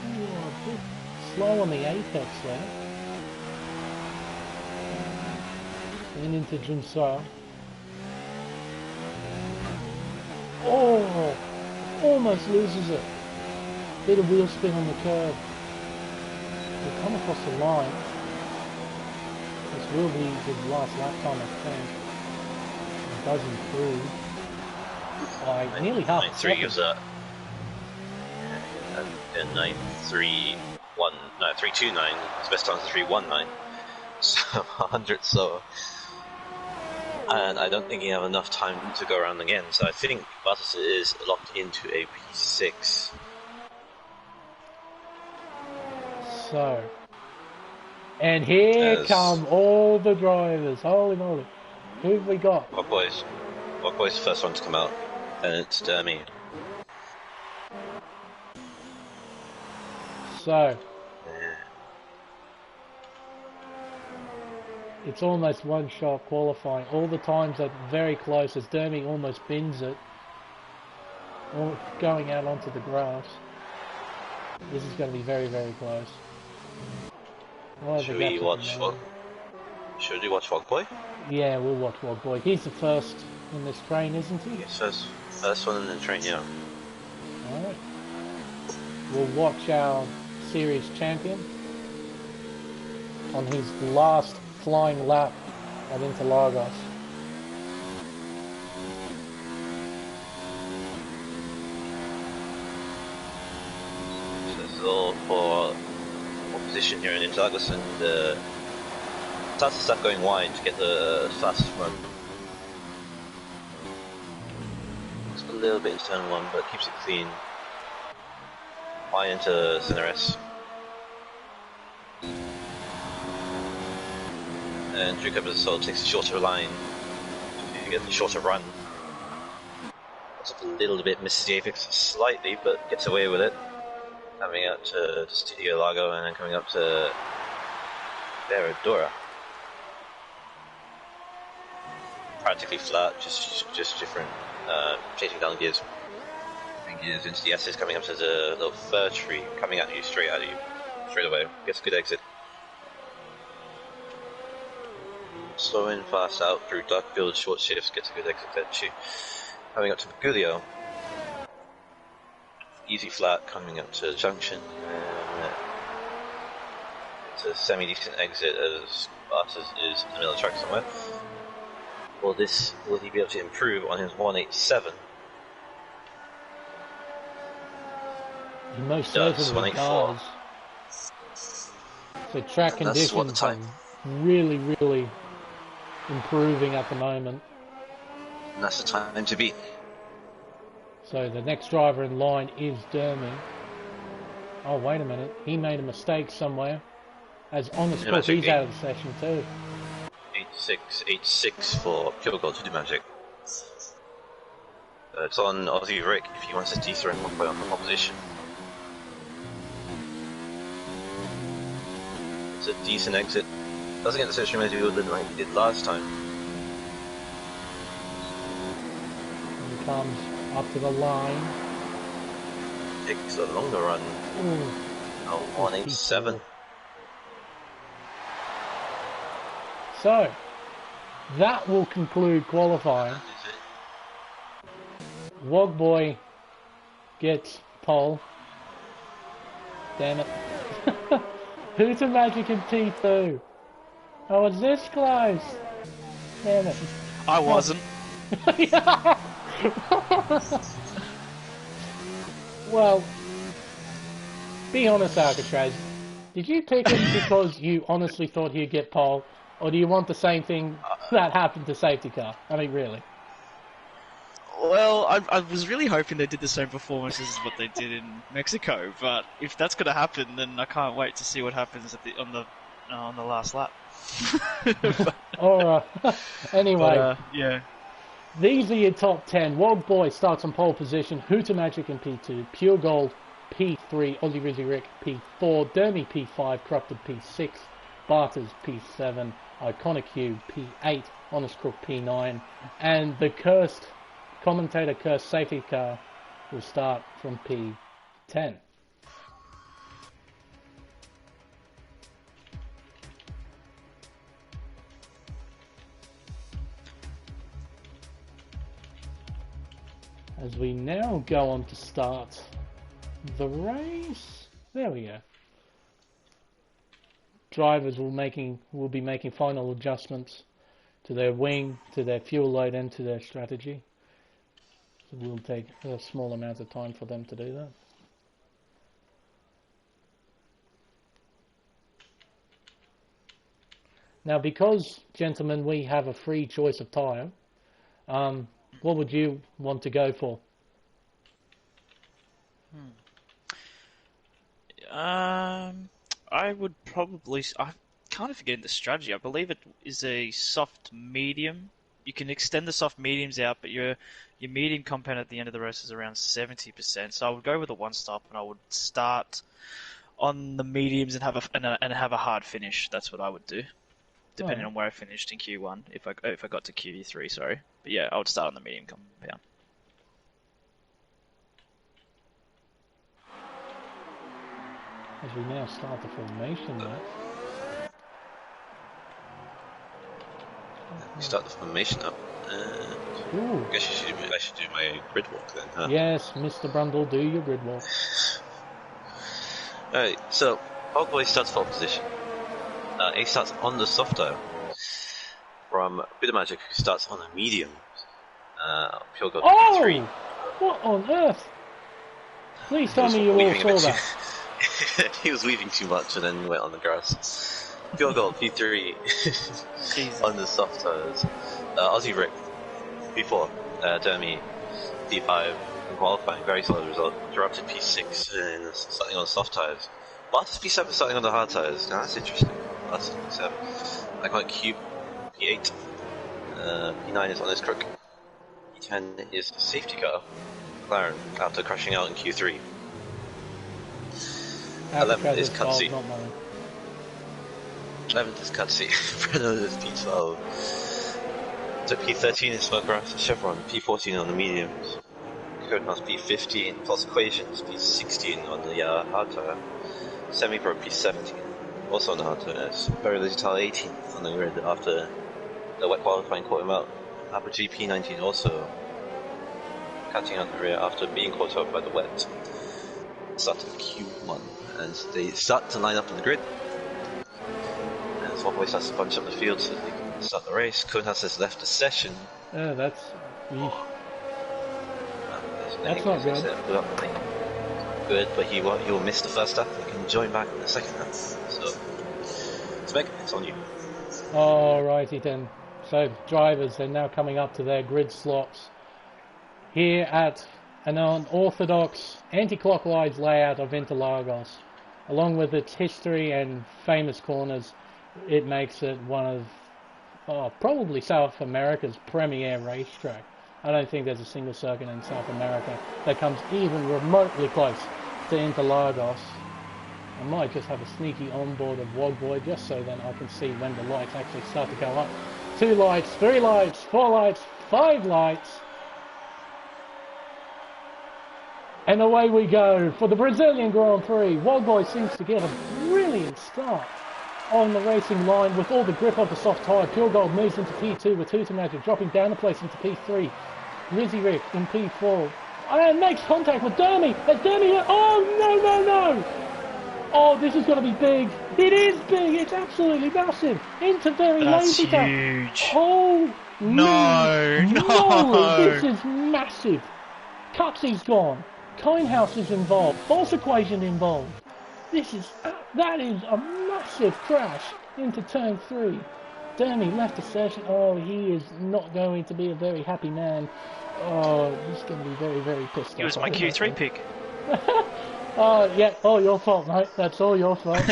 B: Ooh, a bit slow on the apex there. And into Junsa. Oh, almost loses it. Bit of wheel spin on the curve. He'll come across the line. This will be his last lap time, I think. It does improve by nearly half a second.
A: Was a 9.3.1, no 3.29. His best time is 3.19. So 100 slower. And I don't think he have enough time to go around again, so I think Buttus is locked into a P6.
B: So, and here come all the drivers. Holy moly. Who have we got?
A: Walkboy's the first one to come out, and it's Dermy.
B: So, it's almost one shot qualifying. All the times are very close as Dermy almost bins it. Or going out onto the grass. This is going to be very, very close.
A: Should we watch Walkboy?
B: Yeah, we'll watch Walkboy. He's the first in this train, isn't he?
A: Yes, first one in the train, yeah.
B: Alright. We'll watch our series champion on his last flying lap at Interlagos.
A: So this is all for position here in Interlagos, and starts the stuff going wide to get the fastest run. It's a little bit into turn 1, but keeps it clean. Wide into center S. And Drew Cooper sort of takes a shorter line to get the shorter run. It's a little bit, misses the apex slightly, but gets away with it. Coming up to Studio Lago and then coming up to Veradora. Practically flat, just different, changing down gears. Gears into the S's, coming up to the little fir tree, coming at you, straight away. Gets a good exit. Slow in, fast out through dark field, short shifts, gets a good exit there too. Coming up to Bagulio. Easy flat, coming up to the junction. And it's a semi-decent exit as Bartas is in the middle of the track somewhere. Will he be able to improve on his 187?
B: He most certainly does. So track conditions really, really improving at the moment.
A: And that's the time to be.
B: So the next driver in line is Dermy. Oh, wait a minute. He made a mistake somewhere. As Honest Cook, he's out of the session too.
A: 8686 for Pure Gold to do magic. It's on Aussie Rick if he wants to dethrone one point on the opposition. It's a decent exit. Doesn't get the session as you like he did last time.
B: He comes up to the line.
A: Takes a longer run.
B: Ooh.
A: Oh, 187.
B: So, that will conclude qualifying. Wogboy gets pole. Damn it. Who's a Magic in T2? Oh, it's this close. Damn it.
C: I wasn't.
B: Well, be honest, Alcatraz. Did you pick him because you honestly thought he'd get pole? Or do you want the same thing that happened to safety car? I mean, really.
C: Well, I was really hoping they did the same performance as what they did in Mexico, but if that's going to happen, then I can't wait to see what happens at on the last lap.
B: Alright. Anyway.
C: But, yeah.
B: These are your top 10. Wogboy starts on pole position. Hooter Magic in P2. Pure Gold P3. Aussie Rizzy Rick P4. Dermy P5. Corrupted P6. Barters P7. Iconic Hugh P8. Honest Crook P9. And the commentator cursed safety car will start from P10. As we now go on to start the race. There we go. Drivers will be making final adjustments to their wing, to their fuel load, and to their strategy. It will take a small amount of time for them to do that. Now, because, gentlemen, we have a free choice of tyre, what would you want to go for?
C: I would probably... I'm kind of forgetting the strategy. I believe it is a soft medium. You can extend the soft mediums out, but your medium compound at the end of the race is around 70%. So I would go with a one-stop, and I would start on the mediums and have a hard finish. That's what I would do, depending on where I finished in Q1. If I got to Q3, sorry. But yeah, I would start on the medium compound.
B: As we now start the formation lap.
A: We start the formation up. I guess I should do my grid walk then, huh?
B: Yes, Mr. Brundle, do your grid walk.
A: Alright, so Hogboy starts pole position. He starts on the soft tire from Bit of Magic, who starts on a medium. Pure Gold P3.
B: What on earth? Please tell me you all saw that.
A: He was weaving too much and then went on the grass. Pure Gold P3 on the soft tires. Aussie Rick P4. Dermy P5 in qualifying, very solid result. Corrupted P6 and starting on the soft tires. Barters P7 starting on the hard tires. Now that's interesting. Barters P7. Iconic Cube P8. P9 is Honest Crook. P10 is safety car. McLaren after crashing out in Q3. 11th is Cutsy. 11th is Cutsy. Brennan is P12. So P13 is Smokegrass Chevron. P14 on the mediums. Codehouse P15. False Equations P16 on the hard tire. Semi-Pro P17 also on the hard tire. Very Digital 18th on the grid after the wet qualifying caught him out. Apogee P19 also cutting out the rear after being caught up by the wet. Start of Q1 and they start to line up on the grid. And Swapway starts to bunch up the field so they can start the race. Codehouse has left the session.
B: That's not good.
A: Good, but he will miss the first lap. He can join back in the second lap. So Meg, it's on you.
B: Alrighty then. So drivers, they're now coming up to their grid slots here at an unorthodox anti-clockwise layout of Interlagos. Along with its history and famous corners, it makes it one of probably South America's premier racetrack. I don't think there's a single circuit in South America that comes even remotely close to Interlagos. I might just have a sneaky onboard of Wogboy just so then I can see when the lights actually start to go up. 2 lights, 3 lights, 4 lights, 5 lights. And away we go for the Brazilian Grand Prix. Wogboy seems to get a brilliant start on the racing line with all the grip of the soft tyre. Pure Gold moves into P2 with Tutor Magic dropping down a place into P3. Rizzy Rick in P4. And makes contact with Dermy. Oh, no. Oh, this is going to be big. It is big. It's absolutely massive. Into very lazy.
C: That's huge.
B: Oh,
C: No.
B: This is massive. Cupsy's gone. Kindhouse is involved. False Equation involved. That is a massive crash into turn 3. Dermy left the session. Oh, he is not going to be a very happy man. Oh, he's going to be very, very pissed off.
C: It was my Q3 pick.
B: Oh, yeah, all your fault, mate. That's all your fault.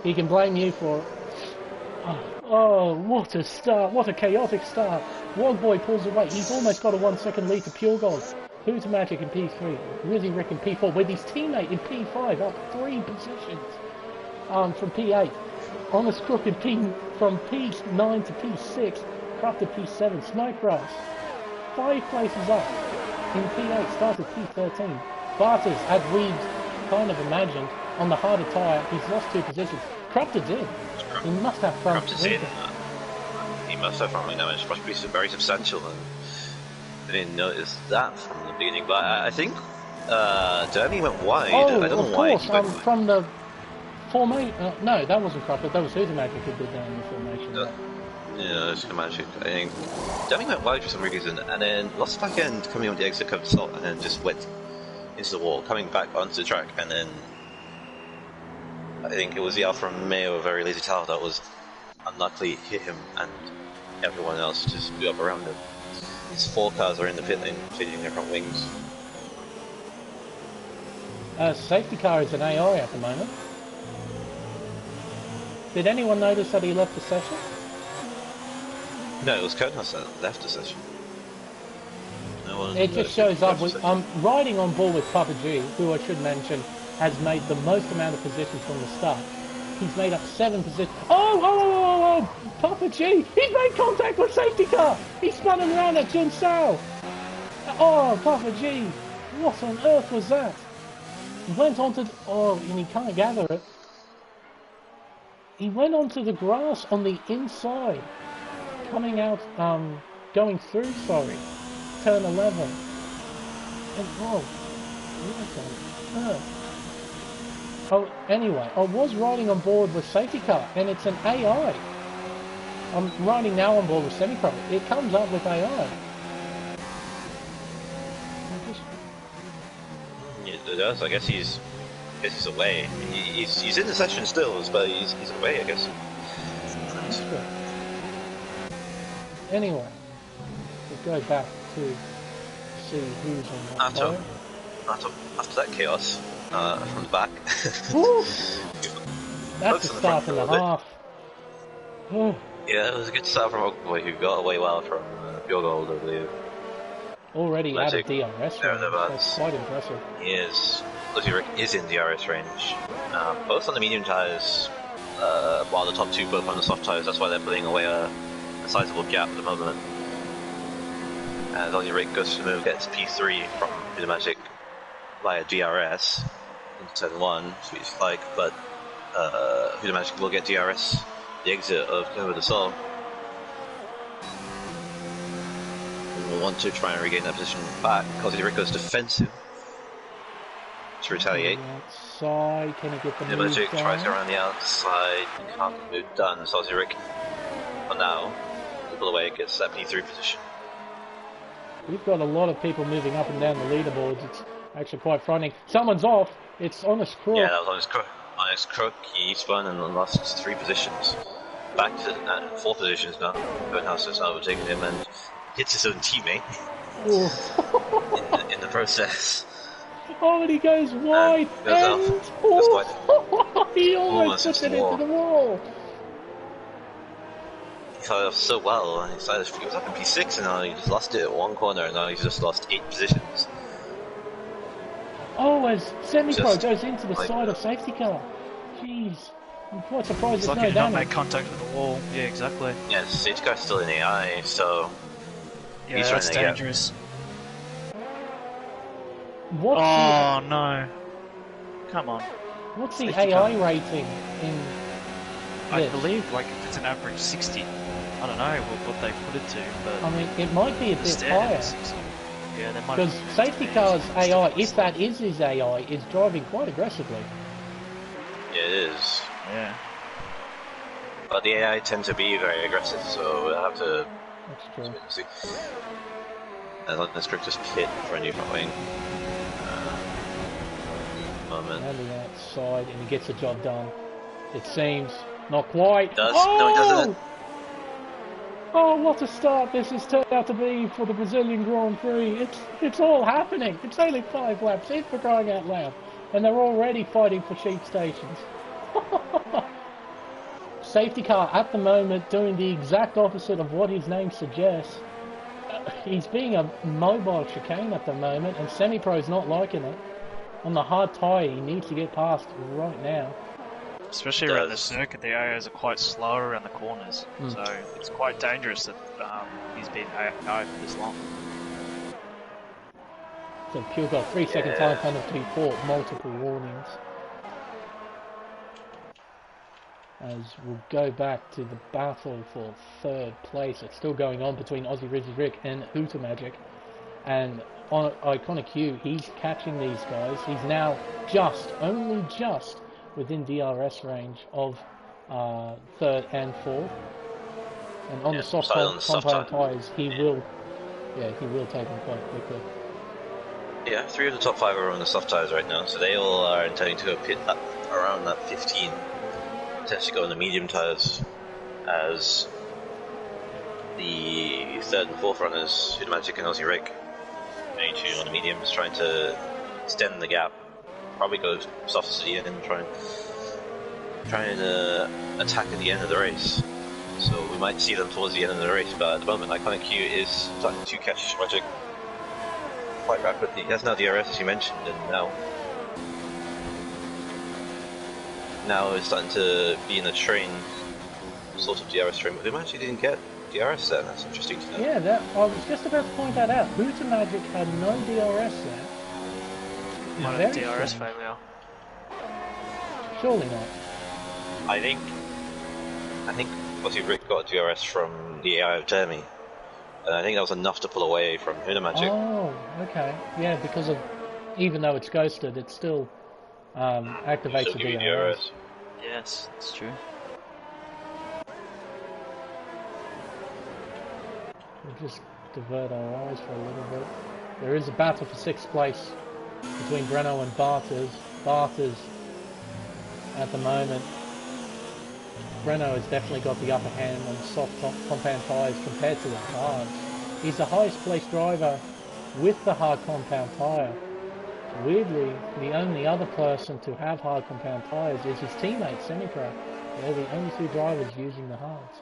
B: He can blame you for it. Oh, what a start. What a chaotic start. Wogboy pulls away. He's almost got a 1 second lead to Pure Gold. Who's Magic in P3. Rizzy Rick in P4 with his teammate in P5 up 3 positions from P8. Honest Crook in from P9 to P6. Corrupted P7. Snowgrass 5 places up in P8. Started P13. Barters, as we kind of imagined, on the harder tyre, he's lost 2 positions. Corrupted's in. He must have front.
A: Corrupted's in. He must have front wing damage. Must be very substantial. And I didn't notice that from the beginning. But I think Dermy went wide.
B: Oh,
A: I don't
B: of
A: know why.
B: Course, from the formation. No, that wasn't Corrupted. That was Tutor Magic who did that in the formation.
A: Yeah, it's magic. I think Dermy went wide for some reason, and then lost back end coming on the exit curve slot, and then just went into the wall, coming back onto the track, and then I think it was the Alfa Romeo, very lazy tower that was unluckily hit him, and everyone else just blew up around him. His 4 cars are in the pit lane, changing their front wings.
B: Safety car is an AI at the moment. Did anyone notice that he left the session?
A: No, it was Konos that left the session.
B: It just shows up with, I'm riding on board with Papa G, who I should mention has made the most amount of positions from the start. He's made up 7 positions. Oh, Papa G, he's made contact with safety car. He's spun him around at Jun Sao. Oh, Papa G, what on earth was that? He went onto, and he can't gather it. He went onto the grass on the inside, coming out, going through, turn 11. And what on earth? Oh, anyway, I was riding on board with safety car, and it's an AI. I'm riding now on board with semi-pro. It comes up with AI.
A: Yeah, it does. I guess he's away. He's in the session still, but he's away, I guess.
B: Anyway, we'll go back to see who's on that
A: After that chaos from the back.
B: That's a start and a half.
A: Yeah, it was a good start from Oakboy, who got away well from Pure Gold, I believe.
B: Already out of DRS range. That's quite impressive.
A: He is. Lizzie Rick is in DRS range. Both on the medium tyres, while the top 2 both on the soft tyres. That's why they're putting away a sizable gap at the moment. And Lizzie Rick goes to the move, gets P3 from Huda Magic via DRS into turn 1, sweet as like, but Huda Magic will get DRS the exit of Clover de Sol. And we'll want to try and regain that position back. Cosy Rick goes defensive to retaliate.
B: Outside, can he get the move
A: Magic
B: done?
A: tries to run the outside, can't get the move done. Cosy Rick, for now, pull away, gets that P3 position.
B: We've got a lot of people moving up and down the leaderboards. It's actually quite frightening. Someone's off. It's Honest Crook.
A: Yeah, that was on his crook, he spun and lost 3 positions. Back to 4 positions now. Burnhouse has now overtaken him and hits his own teammate in the process.
B: Oh, and he goes wide.
A: Goes off.
B: He almost puts it into the wall.
A: He started off so well, and he was up in P6 and now he just lost it at one corner and now he's just lost 8 positions.
B: Oh, as Semi-Pro goes into the side of safety car. Jeez. I'm quite surprised there's no damage.
C: Not make contact with the wall. Yeah, exactly.
A: Yeah, the safety car's still in AI, so
C: yeah,
A: he's trying
C: that's
A: to
C: dangerous.
B: What's
C: no. Come on.
B: What's the AI rating in this?
C: I believe like if it's an average 60. I don't know what they put it to, but
B: I mean, it might be a bit higher.
C: Yeah, they might.
B: Because safety car's AI, if that is his AI, is driving quite aggressively.
A: Yeah, it is.
C: Yeah.
A: But the AI tend to be very aggressive, so we'll have to
B: That's true.
A: see. And let this group just hit for a new front wing. Moment.
B: On the outside, and he gets the job done. It seems. Not quite.
A: Does?
B: Oh!
A: No, he doesn't.
B: Oh, what a start this has turned out to be for the Brazilian Grand Prix. It's all happening. It's only 5 laps in, for crying out loud. And they're already fighting for sheep stations. Safety car at the moment doing the exact opposite of what his name suggests. He's being a mobile chicane at the moment, and Semi-Pro's not liking it. On the hard tyre, he needs to get past right now.
C: Especially around the circuit, the AIs are quite slow around the corners, so it's quite dangerous that he's been AI for this long.
B: So Pure got 3-second time penalty for multiple warnings. As we'll go back to the battle for 3rd place. It's still going on between Aussie Rizzy Rick and Hooter Magic. And on Iconic Q, he's catching these guys. He's now only just within DRS range of 3rd and 4th. And on the soft compound tyres, he will take them quite quickly.
A: Yeah, 3 of the top 5 are on the soft tyres right now, so they all are intending to go pit up around that 15. Potentially go on the medium tyres as the 3rd and 4th runners, Hooter Magic and Aussie Rick, A2 on the mediums, trying to extend the gap. Probably go softest at the end and try and attack at the end of the race. So we might see them towards the end of the race, but at the moment Iconic Q is starting to catch Magic quite rapidly. He has now DRS, as you mentioned, and now it's starting to be in a train, sort of DRS train, but we actually didn't get DRS there. That's interesting to know.
B: Yeah, I was just about to point that out. Hooter Magic had no DRS there.
C: Might have DRS failure.
B: Surely not.
A: I think obviously Rick got DRS from the AI of Jeremy, and I think that was enough to pull away from Hooter Magic.
B: Oh, okay. Yeah, because of, even though it's ghosted, it still activates the DRS.
C: Yes, that's true.
B: We'll just divert our eyes for a little bit. There is a battle for 6th place between Breno and Barters. Barters, at the moment, Breno has definitely got the upper hand on soft compound tyres compared to the hards. He's the highest placed driver with the hard compound tyre. Weirdly, the only other person to have hard compound tyres is his teammate, Semi-Pro. They're the only 2 drivers using the hards.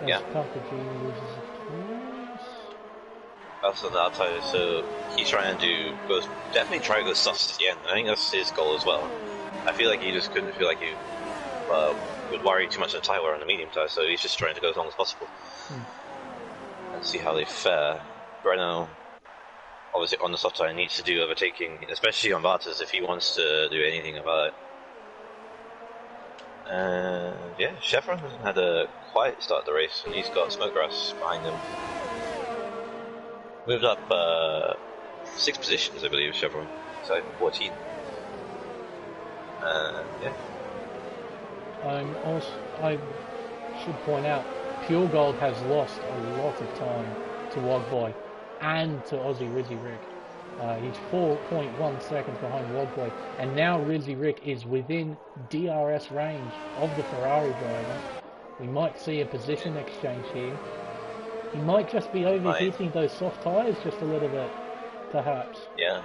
A: Yeah.
B: Papa G loses a place.
A: That's on the outside, so he's trying to definitely try to go soft at the end. I think that's his goal as well. I feel like he just couldn't feel like he would worry too much on the tyre wear on the medium tyre, so he's just trying to go as long as possible. And see how they fare. Breno, obviously on the soft tyre, needs to do overtaking, especially on Barters if he wants to do anything about it. And yeah, Chevron hasn't had a quiet start of the race, and he's got Smokegrass behind him. Moved up 6 positions, I believe, Chevron. So 14. Yeah.
B: I should point out, Pure Gold has lost a lot of time to Wogboy and to Aussie Rizzy Rick. He's 4.1 seconds behind Rodboy, and now Rizzy Rick is within DRS range of the Ferrari driver. We might see a position exchange here. He might just be overheating those soft tyres just a little bit, perhaps.
A: Yeah,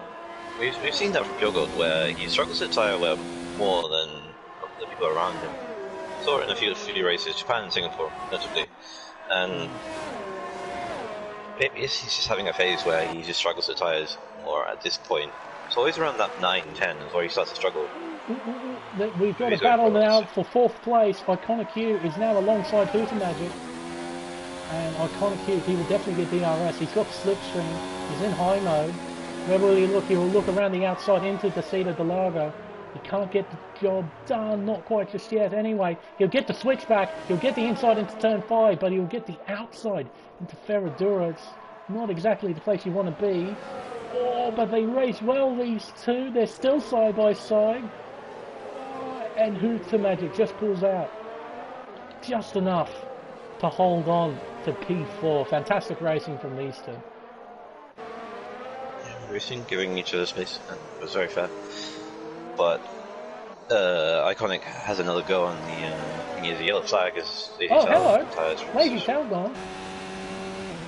A: we've seen that from Pjogold where he struggles with tyre wear more than the people around him. Saw it in a few races, Japan and Singapore, notably, and maybe he's just having a phase where he just struggles with tyres more at this point. It's always around that 9-10 is where he starts to struggle.
B: We've got a battle now for 4th place. Iconic Q is now alongside Hooter Magic. And Iconic Q, he will definitely get DRS. He's got slipstream. He's in high mode. Where will he look? He will look around the outside into Desida de Largo. He can't get the job done. Not quite just yet. Anyway, he'll get the switchback. He'll get the inside into turn 5, but he'll get the outside into Ferradura. It's not exactly the place you want to be. Oh, but they race well, these two. They're still side by side. And Hooter Magic just pulls out. Just enough to hold on to P4. Fantastic racing from these two.
A: Yeah, racing, giving each other space, and it was very fair. But Iconic has another go on the he has a yellow flag as Lady
B: Oh, hello!
A: Tires from
B: Lady Talbot.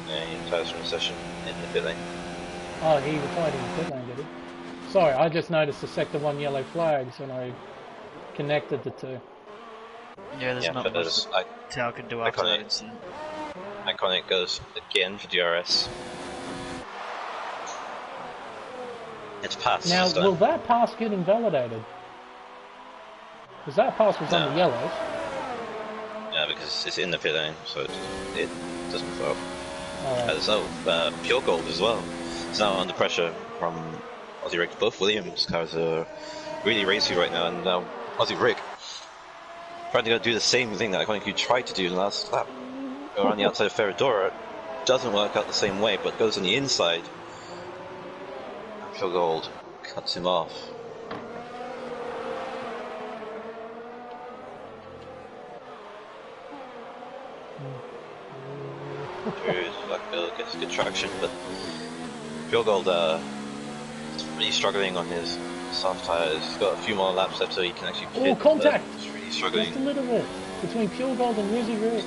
A: Yeah, he tires from the session in the pit lane.
B: Oh, he retired in the pit lane, did he? Sorry, I just noticed the Sector 1 yellow flags when I connected the two.
C: Yeah, there's not much Tao can do after that incident.
A: Iconic goes again for DRS. It's passed.
B: Now, will that pass get invalidated? Because that pass was on the yellows.
A: Yeah, because it's in the pit lane, so it doesn't fall.
B: Right.
A: So, Pure Gold as well. It's now under pressure from Aussie Rick. Both Williams cars are really racy right now, and now Aussie Rick trying to do the same thing that Iconic tried to do in the last lap. Go around the outside of Ferradura. Doesn't work out the same way, but goes on the inside. Pure Gold cuts him off. Gets good traction, but Pure Gold is really struggling on his soft tyres. He's got a few more laps left so he can actually pit.
B: Oh, contact!
A: He's really struggling.
B: Just a little bit between Pure Gold and Rizzy Rick.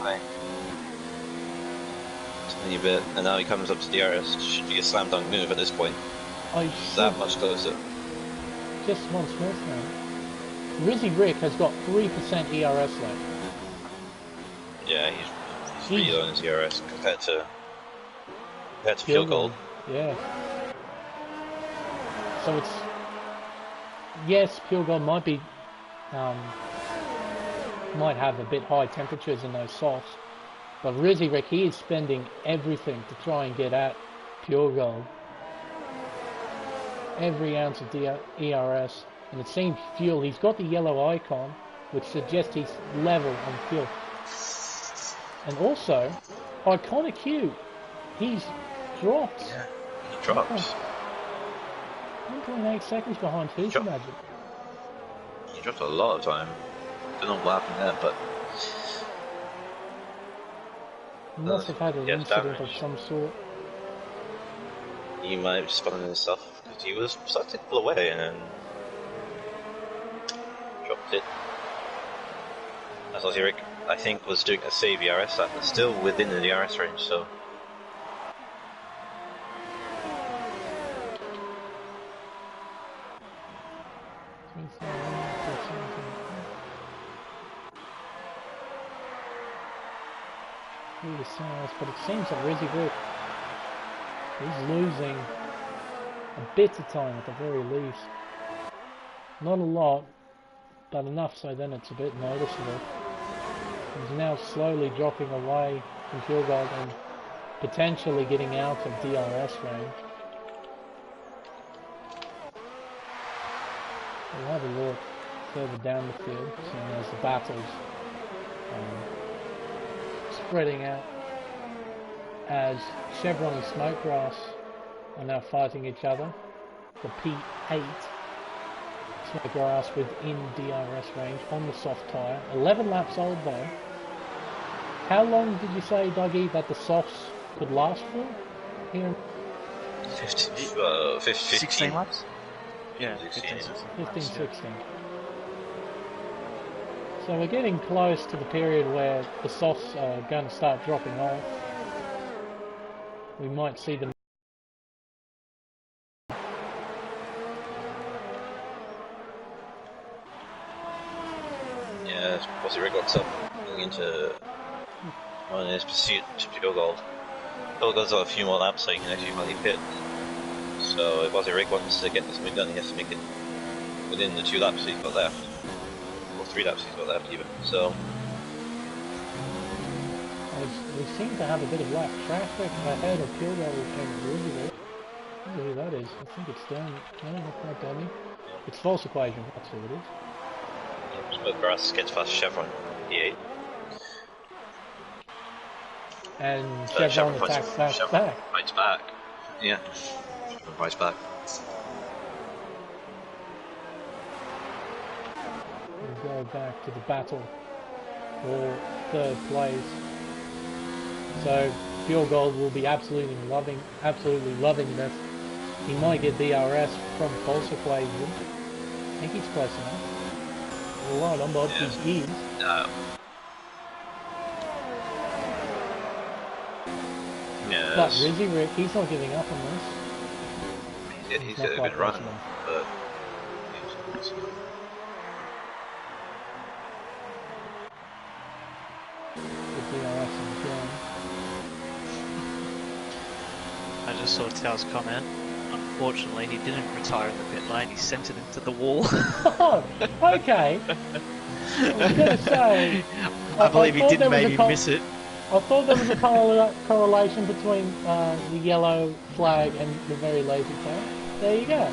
A: Tiny bit, and now he comes up to DRS. Should be a slam dunk move at this point. That much closer.
B: Just once more now. Rizzy Rick has got 3% ERS left.
A: Yeah, he's really low in his ERS compared to Pure Gold.
B: Yeah. So it's... Yes, Pure Gold might be... might have a bit high temperatures in those softs. But Rizzy Rick, he is spending everything to try and get at Pure Gold. Every ounce of ERS. And it seems fuel. He's got the yellow icon, which suggests he's level on fuel. And also, Iconic Q, he's dropped.
A: Yeah, he dropped.
B: 1.8 seconds behind Hooter Magic.
A: He dropped a lot of time. Don't know what happened there, but...
B: He must have had an incident of some sort.
A: He might have just spun on himself, because he was starting to pull away and then... dropped it. As Aussie Rick, I think, was doing a save ERS that was still within the ERS range, so...
B: But it seems that Rizzy Rick is losing a bit of time at the very least. Not a lot, but enough so then it's a bit noticeable. He's now slowly dropping away from Pure Gold and potentially getting out of DRS range. We'll have a look further down the field, seeing as the battles spreading out, as Chevron and Smokegrass are now fighting each other. The P8 Smokegrass within DRS range on the soft tyre. 11 laps old though. How long did you say, Dougie, that the softs could last for? Here,
A: 15.
C: 16 laps? Yeah,
A: 16.
B: 15, 16. So we're getting close to the period where the softs are going to start dropping off. We might see them.
A: Yeah, Bossy Rig looks up going into on his pursuit to Pure Gold. Pure Gold's got a few more laps so he can actually finally pit. So if Bossy Rig wants to get this move done, he has to make it within the 2 laps he's got left. Or 3 laps he's got left even. So
B: We seem to have a bit of lap traffic ahead of Pure Gold and Ruby. I wonder who that is. I think it's down. No, not quite dummy. It's false equation, that's who it is.
A: Smoke Grass gets past Chevron E8.
B: And Chevron attacks back.
A: Fights back. Yeah. Chevron fights back.
B: We go back to the battle for 3rd place. So Pure Gold will be absolutely loving this. He might get DRS from false equation. I think he's close enough. A lot on both he is. But Rizzy Rick, he's not giving up on this.
A: He's got a good run, but
C: I just saw Tao's comment. Unfortunately, he didn't retire in the pit lane, he sent it into the wall.
B: Oh, okay. I was going to say...
C: I believe he did maybe miss it.
B: I thought there was a correlation between the yellow flag and the very lazy tail. There you go.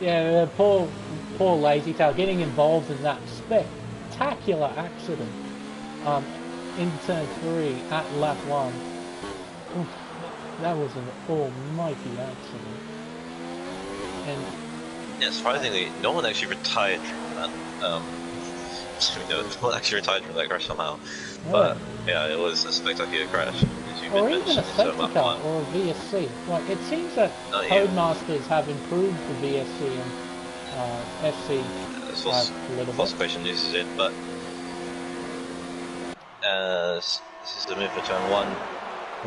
B: Yeah, poor lazy tail getting involved in that spectacular accident in turn 3 at lap 1. Oof, that was an almighty accident. And
A: yeah, surprisingly, no one actually retired from that. No one actually retired from that crash somehow.
B: Yeah.
A: But yeah, it was a spectacular crash.
B: Or even a safety car or a VSC. Like, it seems that Codemasters have improved the VSC and FC a little
A: false
B: bit.
A: equation uses it, but this is the move for turn 1.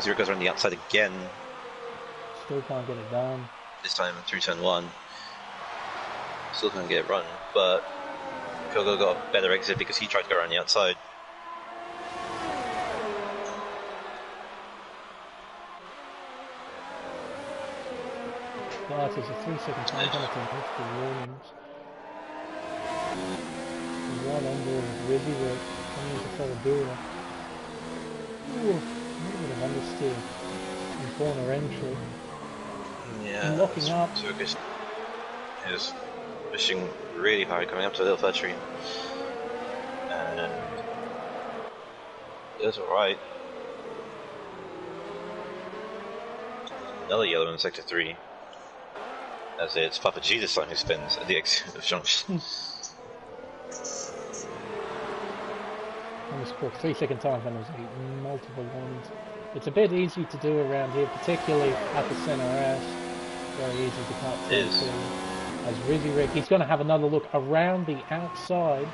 A: Zero goes around the outside again.
B: Still can't get it done.
A: This time through turn 1. Still can't get it run, but Kogo got a better exit because he tried to go around the outside.
B: That is a 3-second time penalty for warnings. Right on board with Rizzy Rick coming into Ferradura. Ooh, a little bit of understeer in corner entry.
A: Yeah,
B: and locking up.
A: Turkish is pushing really hard coming up to the little flat tree. And it's alright. Another yellow in sector 3. As it's Papa G this time who spins at the exit of junction.
B: Almost quick 3-second time penalty, multiple ones. It's a bit easy to do around here, particularly at the centre S. Very easy to cut through.
A: It is.
B: As Rizzy Rick, he's going to have another look around the outside.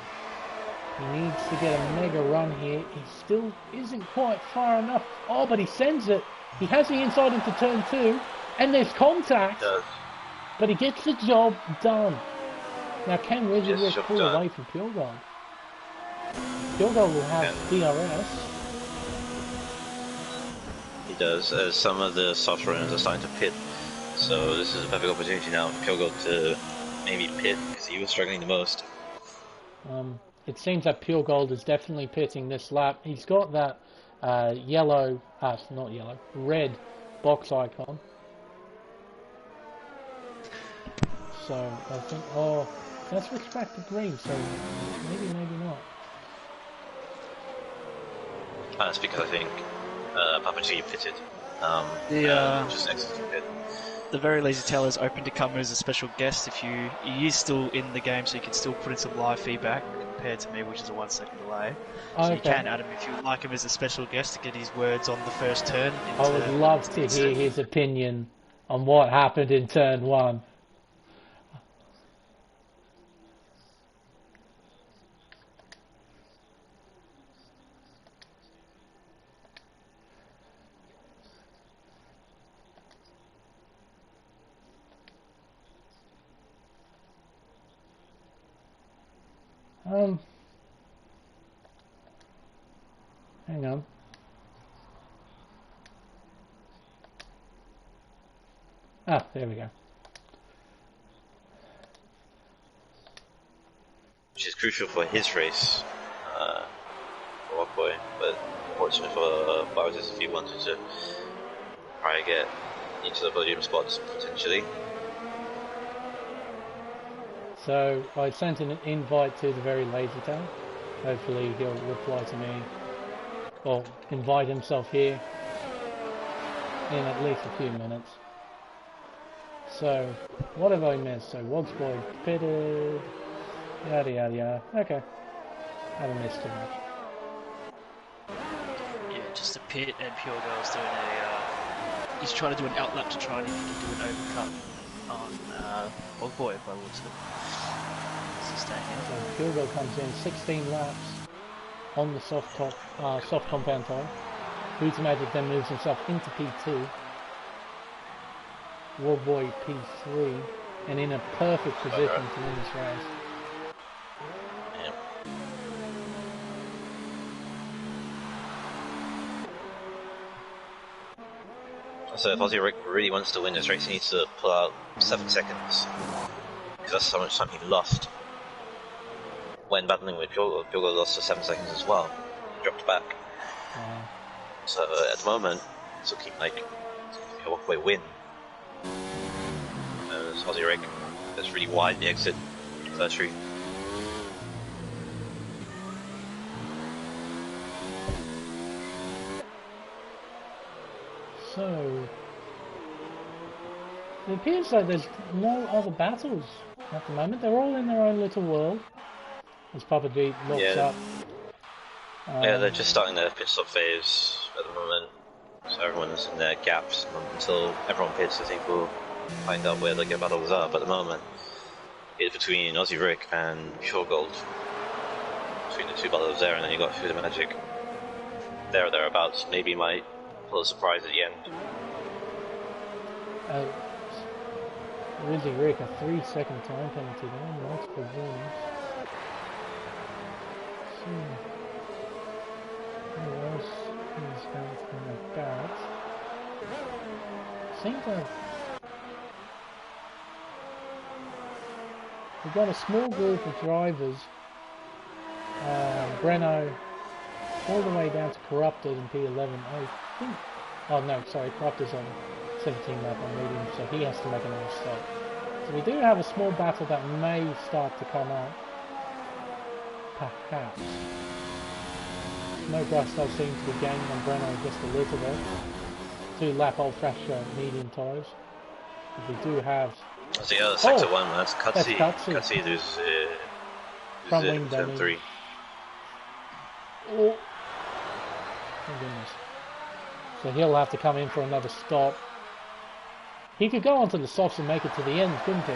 B: He needs to get a mega run here. He still isn't quite far enough. Oh, but he sends it. He has the inside into turn 2, and there's contact. But he gets the job done. Now, can Rizzy Rick pull away from Pure Gold? Pure Gold will have DRS.
A: He does, as some of the soft runners are starting to pit. So this is a perfect opportunity now for Pure Gold to maybe pit, because he was struggling the most.
B: It seems that Pure Gold is definitely pitting this lap. He's got that red box icon. So I think, let's switch back to green, so maybe not.
A: That's because I think Papa G pitted. Just exited pit.
C: The Very Lazy Tailor is open to come as a special guest if he is still in the game, so you can still put in some live feedback compared to me, which is a 1 second delay. So you can add him if you like him as a special guest to get his words on the first turn.
B: I would love to hear his opinion on what happened in turn 1. Hang on. Ah, there we go.
A: Which is crucial for his race, for Rockboy, but unfortunate for Bowser's if he wanted to try and get into the podium spots potentially.
B: So I sent an invite to the Very Lazy Tailor. Hopefully he'll reply to me or invite himself here in at least a few minutes. So what have I missed? So Wogsboy pitted, yada yada yada. Okay, haven't missed too much.
C: Yeah, just a pit, and Pure Girl's doing he's trying to do an outlap to try and do an overcut on Wogsboy by the looks of it.
B: So Pure Girl comes in 16 laps on the soft compound tire. Boots Magic then moves himself into P2. Wogsboy P3, and in a perfect position to win this race.
A: So if Aussie Rick really wants to win this race, he needs to pull out 7 seconds, because that's how much time he lost when battling with Pure. Pure lost to 7 seconds as well. He dropped back. So at the moment, it's looking like a walkaway win. As Aussie Rick has really wide the exit first tree.
B: So it appears like there's no other battles at the moment. They're all in their own little world. As Papa G looks up.
A: Yeah, they're just starting their pit stop phase at the moment. So everyone's in their gaps until everyone pits. I think we'll find out where the battles are. But at the moment, it's between Aussie Rick and Pure Gold. Between the two battles there, and then you got Food and Magic there or thereabouts. Maybe might pull a surprise at the end.
B: Aussie Rick, a 3-second time penalty there, multiple warnings. Who else is anything about? Seems like we've got a small group of drivers, Breno, all the way down to Corrupted in P11. I think. Oh no, sorry, Corrupted's on 17 lap on medium, so he has to make another stop. So we do have a small battle that may start to come out. Perhaps. Snowgrass does seem to be gaining on Breno just a little bit. 2 lap old fresh medium tyres. But we do have.
A: That's the other sector 1, that's Cutsy. Cutsy, there's
B: front wing
A: turn
B: damage.
A: 3.
B: Oh. My goodness. So he'll have to come in for another stop. He could go onto the softs and make it to the end, couldn't he?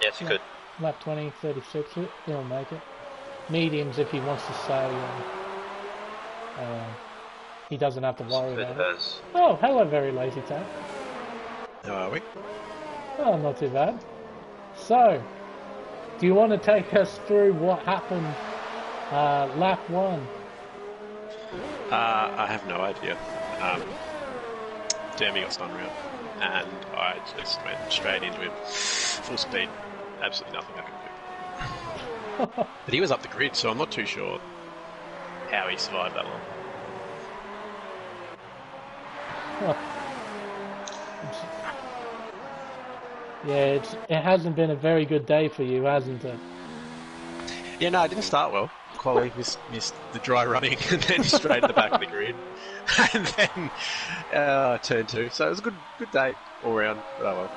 A: Yes, he could.
B: Lap 20, 36, he'll make it. Mediums if he wants to stay. He doesn't have to worry about it. Oh, hello, Very Lazy Tailor.
D: How are we?
B: Oh, not too bad. So, do you want to take us through what happened lap 1?
D: I have no idea. Damn, he got spun around, and I just went straight into him, full speed. Absolutely nothing I could do. But he was up the grid, so I'm not too sure how he survived that long.
B: Yeah, it hasn't been a very good day for you, hasn't it?
D: Yeah, no, I didn't start well. quali, missed the dry running, and then straight at the back of the grid, and then turn 2. So it was a good day all round. But oh well,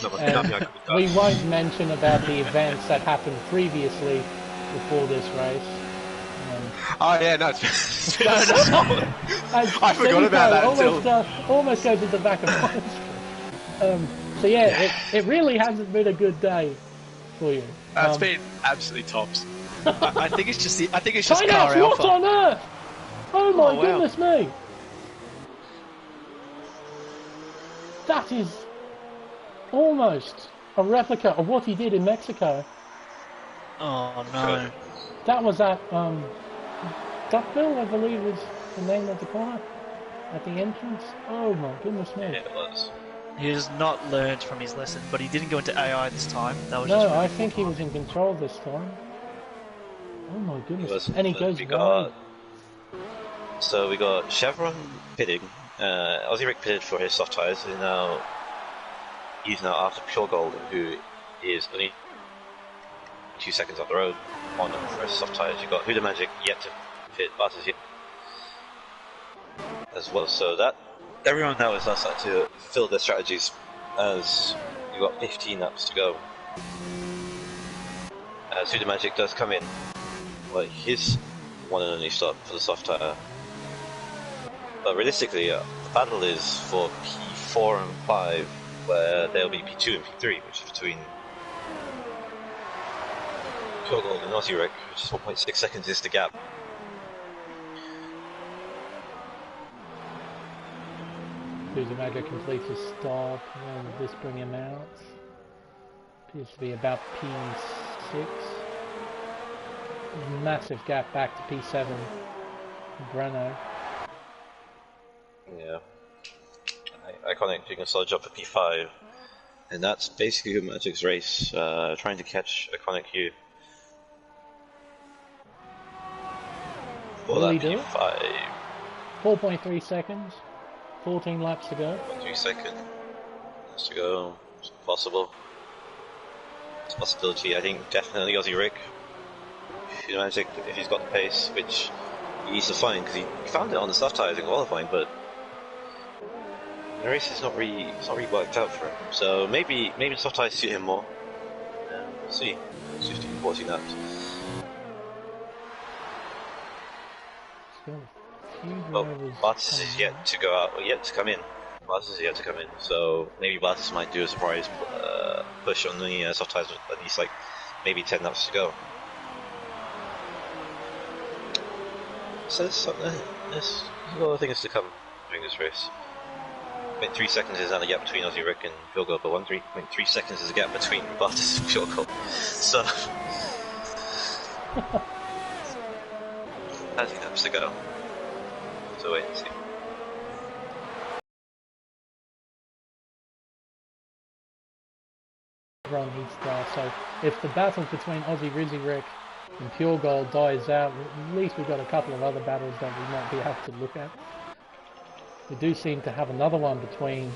D: nothing I could have done.
B: We won't mention about the events that happened previously before this race.
D: Oh yeah, no, it's been solid. I forgot about that until
B: almost goes to the back of my screen. So yeah, it really hasn't been a good day for you.
D: It's been absolutely tops.
C: I think it's just
B: Find
C: car
B: out
C: alpha.
B: what on earth! Oh my goodness me! That is almost a replica of what he did in Mexico.
C: Oh no.
B: That was at Duckville, I believe is the name of the corner at the entrance. Oh my goodness me!
A: Yeah, it was.
C: He has not learned from his lesson, but he didn't go into AI this time. That was
B: No,
C: just
B: I think he was in control this time. Oh my goodness!
A: He
B: And he goes wide.
A: So we got Chevron pitting. Aussie Rick pitted for his soft tyres, and now he's after Pure Gold, who is only 2 seconds up the road on for his soft tyres. You got Huda Magic yet to pit, Barters yet as well. So that everyone now is starting to fill their strategies as you've got 15 laps to go. As Huda Magic does come in, well, his one and only stop for the soft tyre. But realistically, the battle is for P4 and 5, where there'll be P2 and P3, which is between Pure Gold and Aussie Rick, which is 1.6 seconds is the gap.
B: Who's Magic completes his stop, and will this bring him out? Appears to be about P6. Massive gap back to P7. Brano.
A: Yeah. Iconic taking a solid jump for P5. And that's basically who Magic's race, trying to catch Iconic Hugh. For
B: Will
A: that
B: he do it?
A: P5.
B: 4.3 seconds. 14 laps to go.
A: 3 seconds to go. It's possible. It's a possibility. I think definitely Aussie Rick. Magic, if he's got the pace, which he needs to find, because he found it on the soft tyres in qualifying, but the race is not really worked out for him. So maybe the soft tyres suit him more. We'll see. 15, 14 laps. Well, Bartis is yet to go out, or yet to come in. Bartis is yet to come in, so maybe Bartis might do a surprise push on the soft tyres with at least like maybe 10 laps to go. So there's a lot of things to come during this race. 0.3 seconds is now the gap between Aussie Rick and Pure Gold, but 1.3 seconds is the gap between Bartis and Pure Gold. So 30 laps to go. So wait and see.
B: Run heat star. So if the battle between Aussie Rick and Pure Gold dies out, at least we've got a couple of other battles that we might be able to look at. We do seem to have another one between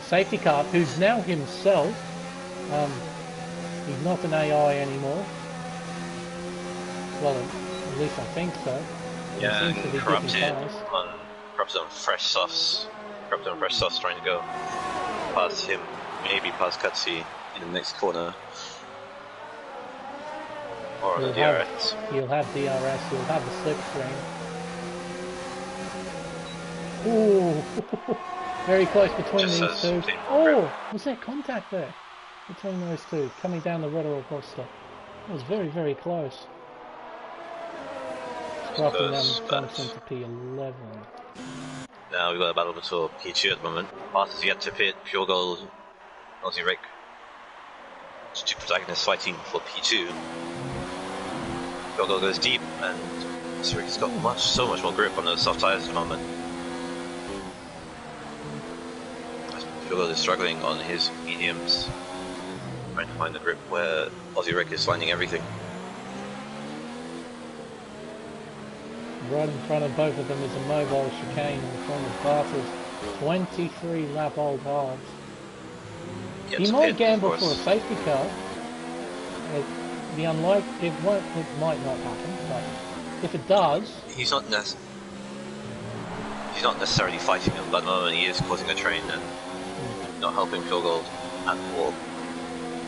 B: Safety Car, who's now himself. He's not an AI anymore. Well, at least I think so.
A: Yeah,
B: he seems to be
A: corrupted
B: getting
A: on fresh softs. Corrupted on fresh softs, trying to go past him, maybe past Cutsy in the next corner. Or on the DRS.
B: He'll have DRS, he'll have the slipstream. Ooh, very close between these two. Oh, was there contact there between those two coming down the Rotorua Costa? It was very, very close. Dropping them jumps into P11.
A: Now we've got a battle between P2 at the moment. Bart is yet to pit. Pure Gold, Aussie Rick. Two protagonists fighting for P2. Pure Gold goes deep, and Aussie Rick has got so much more grip on those soft tyres at the moment. Pure Gold is struggling on his mediums, trying to find the grip where Aussie Rick is finding everything.
B: Right in front of both of them is a mobile chicane in front of Barters. 23 lap old halves. He might gamble for a safety car. the unlikely, it might not happen, but if it does,
A: He's not necessarily fighting him, but at the moment he is causing a train and not helping Pure Gold at all.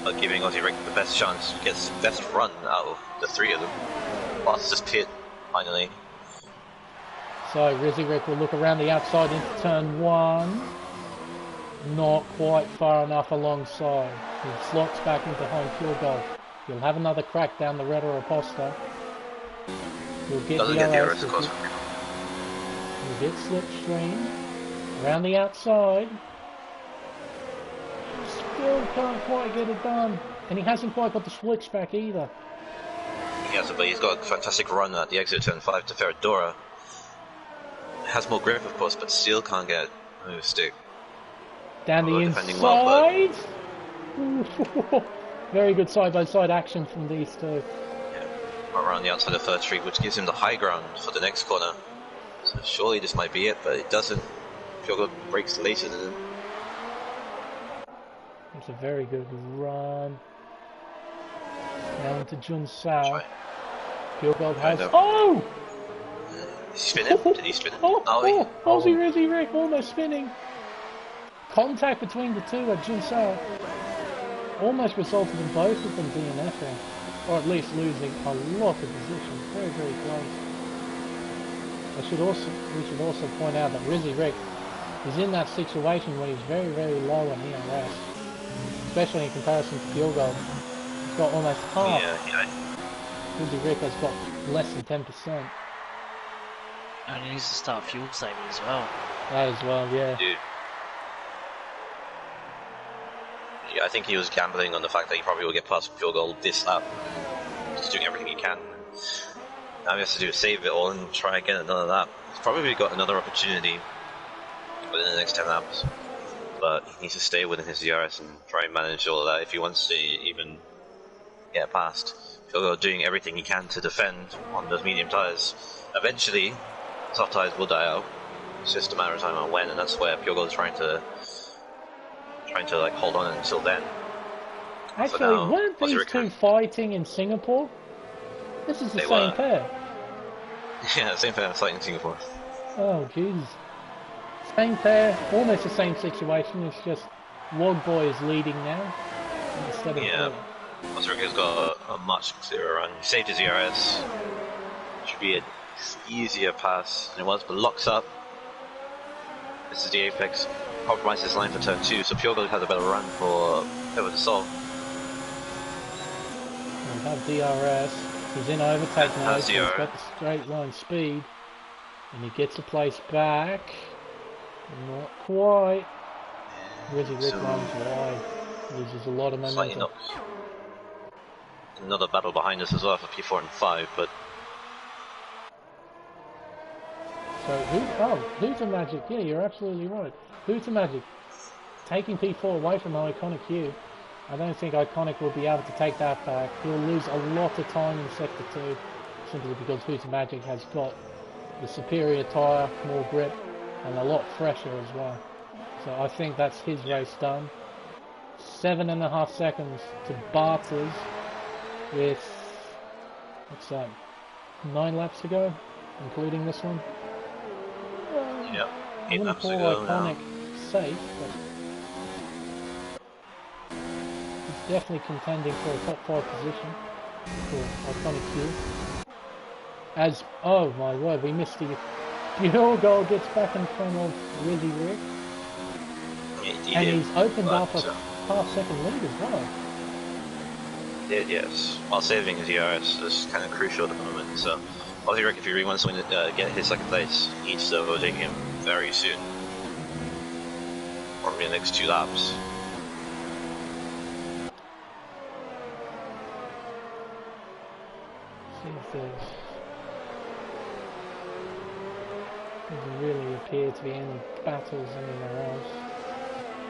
A: But giving Aussie Rick the best chance, gets the best run out of the three of them. Fastest pit, finally.
B: so Rizzy Rick will look around the outside into turn 1. Not quite far enough alongside. He slots back into home Pure Gold. He'll have another crack down the Red or Aposta. He'll get
A: Doesn't
B: the
A: get the
B: RS.
A: RS, of course.
B: He'll get slipstream. Around the outside. Still can't quite get it done. And he hasn't quite got the switchback either.
A: He hasn't, but he's got a fantastic run at the exit turn 5 to Ferradora. Has more grip, of course, but still can't get a move stick.
B: Down the
A: Defending
B: inside.
A: well,
B: Very good side-by-side action from these two.
A: Yeah, around the outside of third street, which gives him the high ground for the next corner. So surely this might be it, but it doesn't. Pure Gold breaks later than it.
B: It's a very good run. Now into Jun Sao. Pure Gold has... Oh!
A: Did he spin it? Did he spin it?
B: Aussie Rizzy Rick almost spinning. Contact between the two at Jun Sao almost resulted in both of them DNFing, or at least losing a lot of position. Very, very close. We should also point out that Rizzy Rick is in that situation where he's very, very low on ERS, especially in comparison to Pure Gold. He's got almost half.
A: Yeah.
B: Rizzy Rick has got less than 10%.
C: And he needs to start fuel saving as well.
B: That as well, yeah.
A: Dude. Yeah, I think he was gambling on the fact that he probably will get past Pure Gold this lap. Just doing everything he can. Now he has to do is save it all and try again another lap. He's probably got another opportunity within the next 10 laps. But he needs to stay within his DRS and try and manage all of that if he wants to even get past. Pure Gold doing everything he can to defend on those medium tyres. Eventually, soft tyres will die out. It's just a matter of time on when, and that's where Pure Gold is trying to like hold on until then.
B: Actually,
A: now,
B: weren't these two fighting in Singapore? This is the same pair.
A: Yeah, same pair fighting in Singapore.
B: Oh, jeez. Same pair, almost the same situation. It's just Log Boy is leading now instead of.
A: Yeah, Osrica's got a much clearer run. He saved his ERS. Should be an easier pass than it was, but locks up. This is the apex. Compromises his line for turn 2, so Pure Gold has a better run for Ever to Solve.
B: We have DRS. He's in overtake now. He's got the straight line speed, and he gets a place back. Not quite. Rizzy Rick runs wide. Loses a lot of momentum.
A: Another battle behind us as well for P4 and 5, but.
B: So who's a Magic? Yeah, you're absolutely right. Who's a Magic? Taking P4 away from Iconic Q. I don't think Iconic will be able to take that back. He'll lose a lot of time in Sector 2, simply because Who's Magic has got the superior tyre, more grip, and a lot fresher as well. So I think that's his race done. 7.5 seconds to Barters with, what's that, 9 laps to go, including this one.
A: Yep,
B: I wouldn't call Iconic safe, but he's definitely contending for a top 5 position for Iconic Q. As, oh my word, we missed the Pure Gold gets back in front of Rizzy Rick. And he's opened up a half-second lead as well.
A: He did, yes. While saving his ERS is kind of crucial at the moment, so Aussie Rick, if he really wants to get his second place, needs to overtake him very soon. Probably the next 2 laps.
B: See if doesn't really appear to be any battles anywhere else.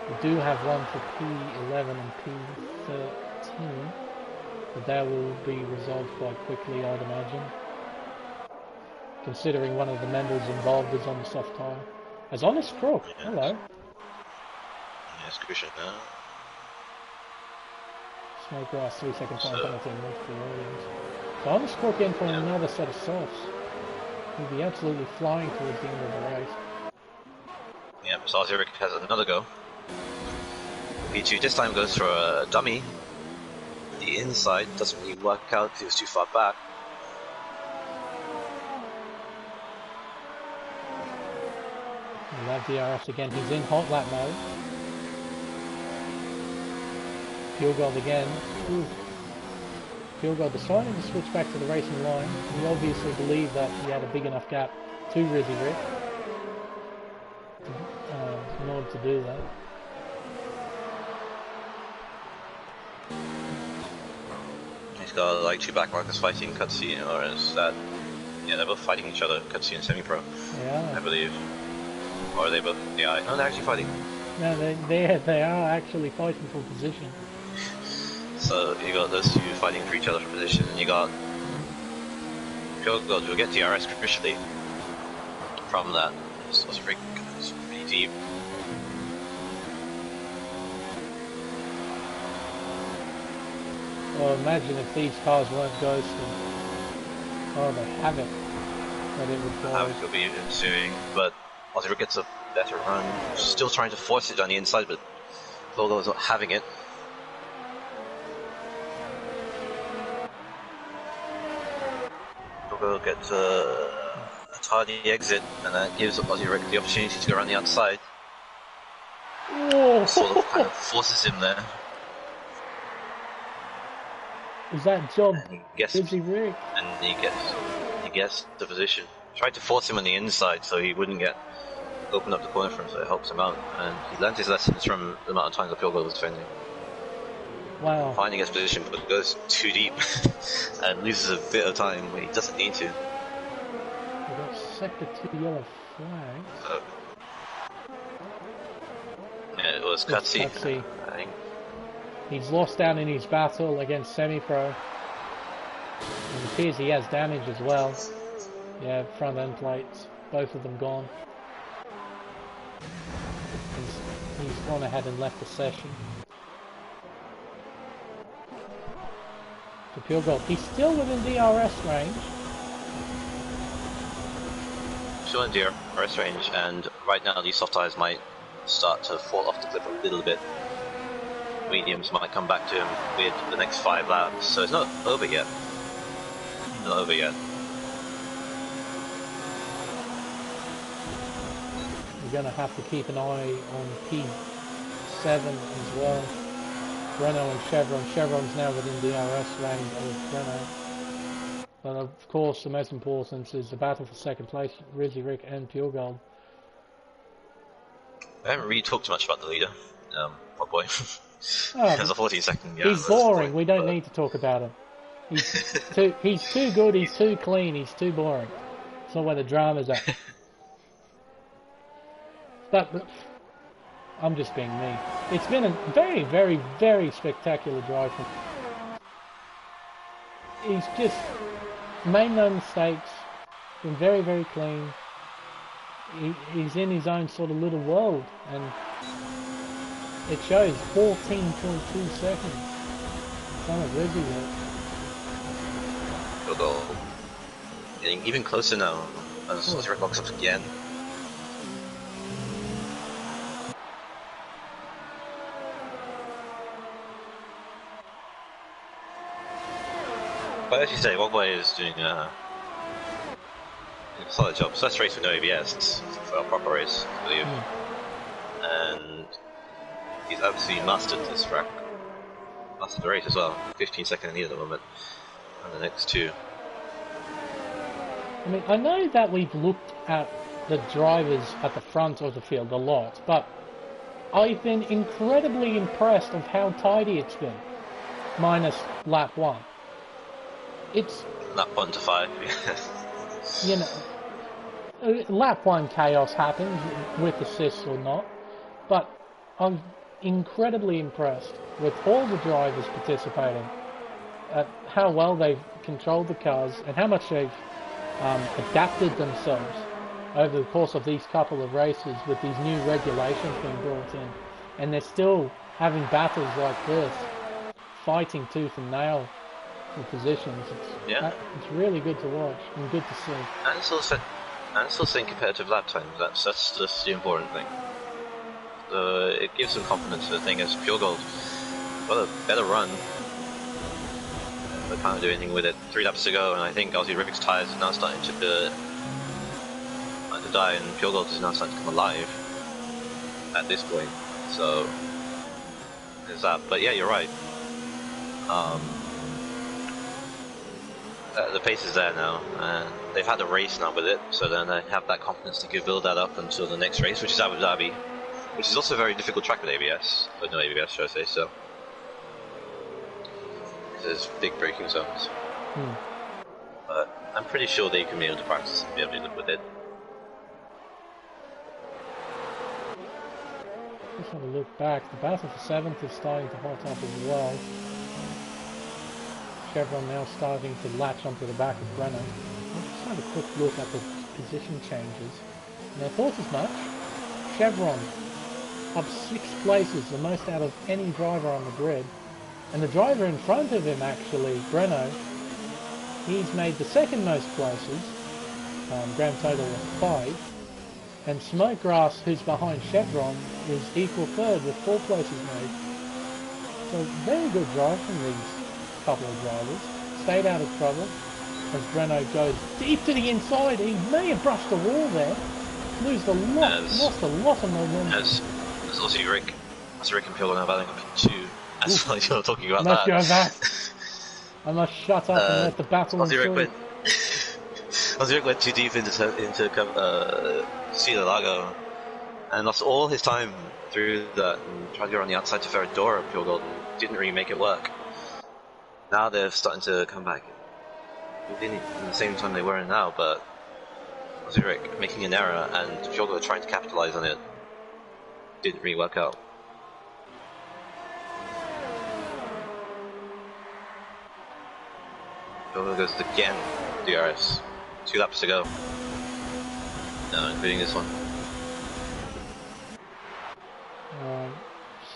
B: We do have one for P11 and P13, but that will be resolved quite quickly, I'd imagine. Considering one of the members involved is on the soft tyre. As Honest Crook, yes. Hello.
A: Yes, Christian.
B: Snodgrass 3-second time penalty in multiple Williams. So I'll just book in for another set of softs. He'll be absolutely flying towards the end of the race.
A: Yeah, so Zurich has another go. P2 this time goes for a dummy. The inside doesn't really work out because he was too far back.
B: We have DRS again. He's in hot lap mode. Purgold again. Purgold decided to switch back to the racing line. He obviously believed that he had a big enough gap to Rizzy Rick in order to do that.
A: He's got like two back markers fighting Cutsy, or is that... Yeah, they're both fighting each other, Cutsy and Semi-Pro.
B: Yeah.
A: I believe. Or are they both... Yeah, no, they're actually fighting.
B: No, they are actually fighting for position.
A: So you got those two fighting for each other for position, and you got Purgold who will get DRS crucially from that. It's pretty deep.
B: Well, imagine if these cars weren't ghosted. Oh, the havoc that it would cause.
A: Havoc will be ensuing, but Ozzy gets a better run. Still trying to force it on the inside, but Purgold's not having it. Purgold gets a tardy exit, and that gives Ozzy Rick the opportunity to go around the outside.
B: Whoa.
A: Sort of kind of forces him there.
B: Is that job
A: Rizzy
B: Rick?
A: And he gets the position. Tried to force him on the inside so he wouldn't open up the corner for him, so it helps him out. And he learned his lessons from the amount of times that Purgold was defending.
B: Wow.
A: Finally gets position, but goes too deep and loses a bit of time when he doesn't need to.
B: We got sector 2 yellow flags.
A: Yeah, it was Cutsy. I think.
B: He's lost down in his battle against Semi-Pro. It appears he has damage as well. Yeah, front end plates, both of them gone. He's gone ahead and left the session. To Purgold, he's still within DRS range.
A: Still in DRS range, and right now these soft tires might start to fall off the cliff a little bit. Mediums might come back to him with the next 5 laps, so it's not over yet. Not over yet.
B: We're going to have to keep an eye on P7 as well. Renault and Chevron. Chevron's now within DRS range of Renault. But of course, the most important is the battle for second place, Rizzy Rick and Purgold.
A: I haven't really talked much about the leader. Poor boy.
B: Oh,
A: There's a 14-second gap.
B: he's boring. We don't need to talk about him. He's too good. He's too clean. He's too boring. It's not where the drama's at. But I'm just being me. It's been a very, very, very spectacular drive from. He's just made no mistakes. Been very, very clean. He's in his own sort of little world, and it shows 14.2 seconds. Some of Rizzy
A: Purgold getting even closer now as Ozzy locks up again. But as you say, Wogboy is doing a solid job. First race with no ABS for a proper race, I believe. And he's absolutely mastered this track. Mastered the race as well. 15-second lead at the moment. And the next 2.
B: I mean, I know that we've looked at the drivers at the front of the field a lot, but I've been incredibly impressed of how tidy it's been. Minus lap 1. It's...
A: Lap 1 to 5,
B: you know, lap 1 chaos happens, with assists or not, but I'm incredibly impressed with all the drivers participating, at how well they've controlled the cars and how much they've adapted themselves over the course of these couple of races with these new regulations being brought in, and they're still having battles like this fighting tooth and nail for positions. It's really good to watch and good to see.
A: And it's also in competitive lap times. That's just the important thing. It gives them confidence. The thing is, Pure Gold got a better run. They can't do anything with it. 3 laps to go, and I think Aussie Rick's tyres are now starting to die, and Pure Gold is now starting to come alive at this point. So there's that. But yeah, you're right. The pace is there now, and they've had a race now with it, so then they have that confidence to build that up until the next race, which is Abu Dhabi, which is also a very difficult track with ABS. No ABS, should I say so? There's big braking zones. But I'm pretty sure they can be able to practice and be able to live with it.
B: Let's have a look back. The battle for 7th is starting to hot up as well. Chevron now starting to latch onto the back of Brenner. I'll just have a quick look at the position changes. And I thought as much. Chevron up 6 places, the most out of any driver on the grid. And the driver in front of him, actually, Breno, he's made the 2nd most places, grand total of 5. And Smokegrass, who's behind Chevron, is equal 3rd with 4 places made. So very good drive from these couple of drivers. Stayed out of trouble as Breno goes deep to the inside. He may have brushed the wall there. Lost a lot of momentum.
A: As Aussie Rick and Pure now battling up in 2. That's why you're talking about
B: must
A: that.
B: Go back. I must shut up and let the battle
A: Aussie Rick went too deep into Cedar Lago and lost all his time through that and tried to go on the outside to Ferradura Pure Gold and didn't really make it work. Now they're starting to come back in the same time they were in now, but Aussie Rick making an error and Pure Gold trying to capitalize on it didn't really work out. Pure Gold goes again, DRS. 2 laps to go. No, including this one.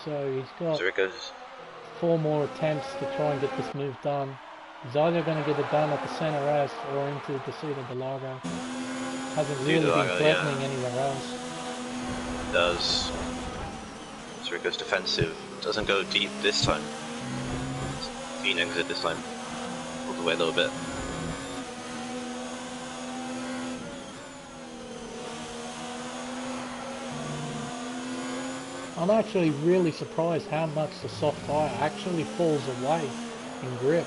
B: So he's got 4 more attempts to try and get this move done. He's either going to get it done at the center S or into the seat of the Largo. Hasn't really been threatening anywhere else.
A: Does. So it goes defensive. Doesn't go deep this time. Clean exit this time. Pulled away a little bit.
B: I'm actually really surprised how much the soft tyre actually falls away in grip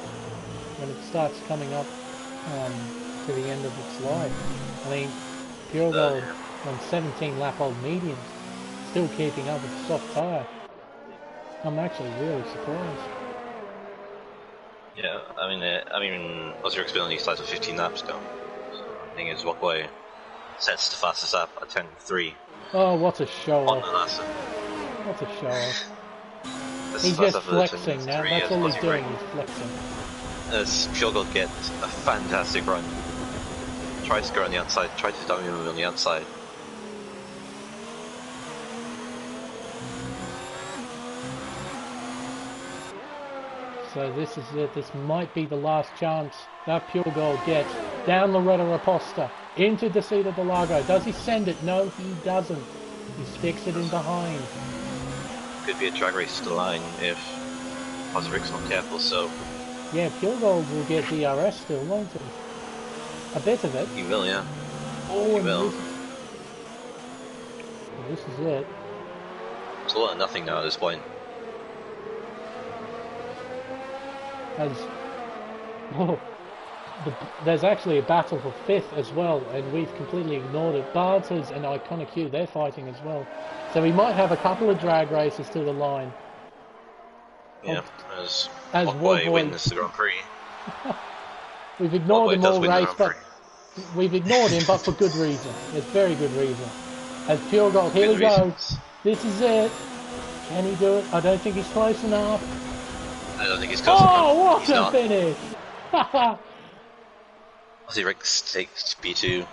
B: when it starts coming up to the end of its life. I mean, Pure Gold on 17 lap old mediums still keeping up with the soft tyre. I'm actually really surprised.
A: Yeah, I mean, Aussie Rick's been on these sides for 15 laps now. So I think his walkway sets the fastest lap at 10.3.
B: Oh, what a show
A: on
B: off.
A: the last.
B: What a show off. He's just flexing now, that's all he's doing, he's flexing.
A: As Pure Gold gets a fantastic run. Tries to go on the outside, tries to dummy move on the outside.
B: So this is it, this might be the last chance that Pure Gold gets. Down Loretta Raposta, into the seat of the Largo. Does he send it? No, he doesn't. He sticks it in behind.
A: Could be a drag race to the line if Aussie Rick's not careful, so...
B: Yeah, Pure Gold will get DRS still, won't he? A bit of it.
A: He will, yeah.
B: Oh,
A: he will.
B: This is it.
A: It's all or nothing now at this point.
B: There's actually a battle for 5th as well, and we've completely ignored it. Barters and Iconic Q, they're fighting as well. So we might have a couple of drag races to the line.
A: Yeah, as
B: Wogboy
A: wins the Grand Prix.
B: We've ignored him all race, but we've ignored him, but for good reason. It's very good reason. As Pure Gold, here we go. This is it. Can he do it? I don't think he's close enough.
A: I don't think he's close enough.
B: Oh, what a finish!
A: Aussie Rick takes P2.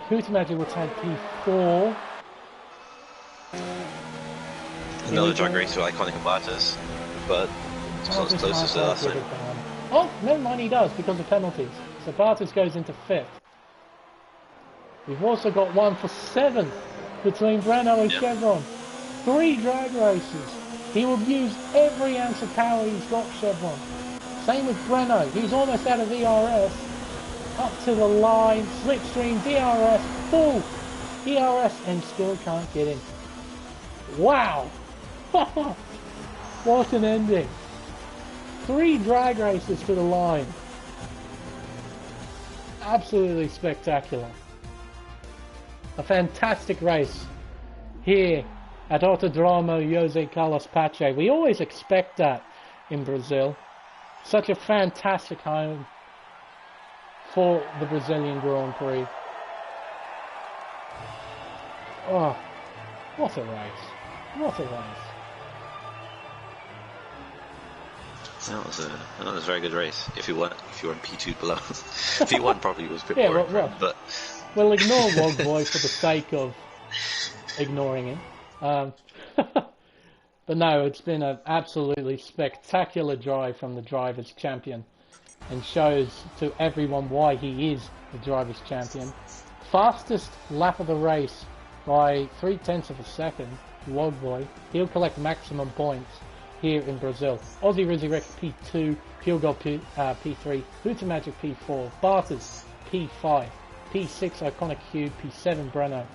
B: Hootamagi will take P4.
A: Another drag race with Iconic and Barters, but
B: Oh,
A: It's
B: this
A: close
B: might
A: to the
B: work
A: last
B: with
A: time.
B: it, oh, never mind, he does because of penalties. So Bartas goes into 5th. We've also got one for 7th between Breno and
A: Yeah.
B: Chevron. 3 drag races. He will use every ounce of power he's got, Chevron. Same with Breno. He's almost out of ERS. Up to the line, slipstream, DRS, full ERS, and still can't get in. Wow! What an ending. 3 drag races to the line. Absolutely spectacular. A fantastic race here at Autodromo Jose Carlos Pache. We always expect that in Brazil. Such a fantastic home for the Brazilian Grand Prix. Oh, what a race. What a race.
A: That was a very good race. If you were in P2 below, P1 probably was a bit
B: Yeah,
A: boring,
B: well,
A: but
B: we'll ignore Wogboy for the sake of ignoring him. But no, it's been an absolutely spectacular drive from the drivers' champion, and shows to everyone why he is the drivers' champion. Fastest lap of the race by 0.3 of a second. Wogboy. He'll collect maximum points here in Brazil. Aussie Resurrect P2, Pure Gold P3, Hooter Magic P4, Barters P5, P6 Iconic Cube, P7 Breno,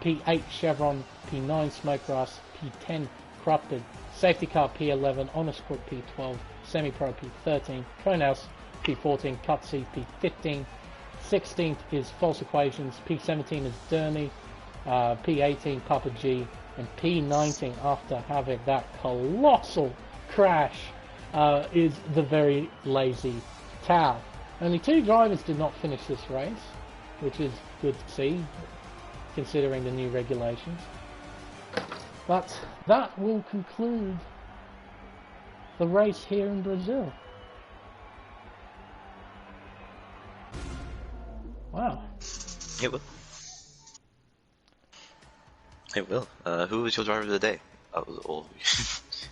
B: P8 Chevron, P9 Smokegrass, P10 Corrupted, Safety Car P11, Honest Crook P12, Semi Pro P13, Conehouse P14, Cutsy P15, 16th is False Equations, P17 is Dermy, P18 Papa G, and P19, after having that colossal crash, is the very lazy Tau. Only 2 drivers did not finish this race, which is good to see, considering the new regulations. But that will conclude the race here in Brazil. Wow.
A: it will. It will. Who was your driver of the day? That was all,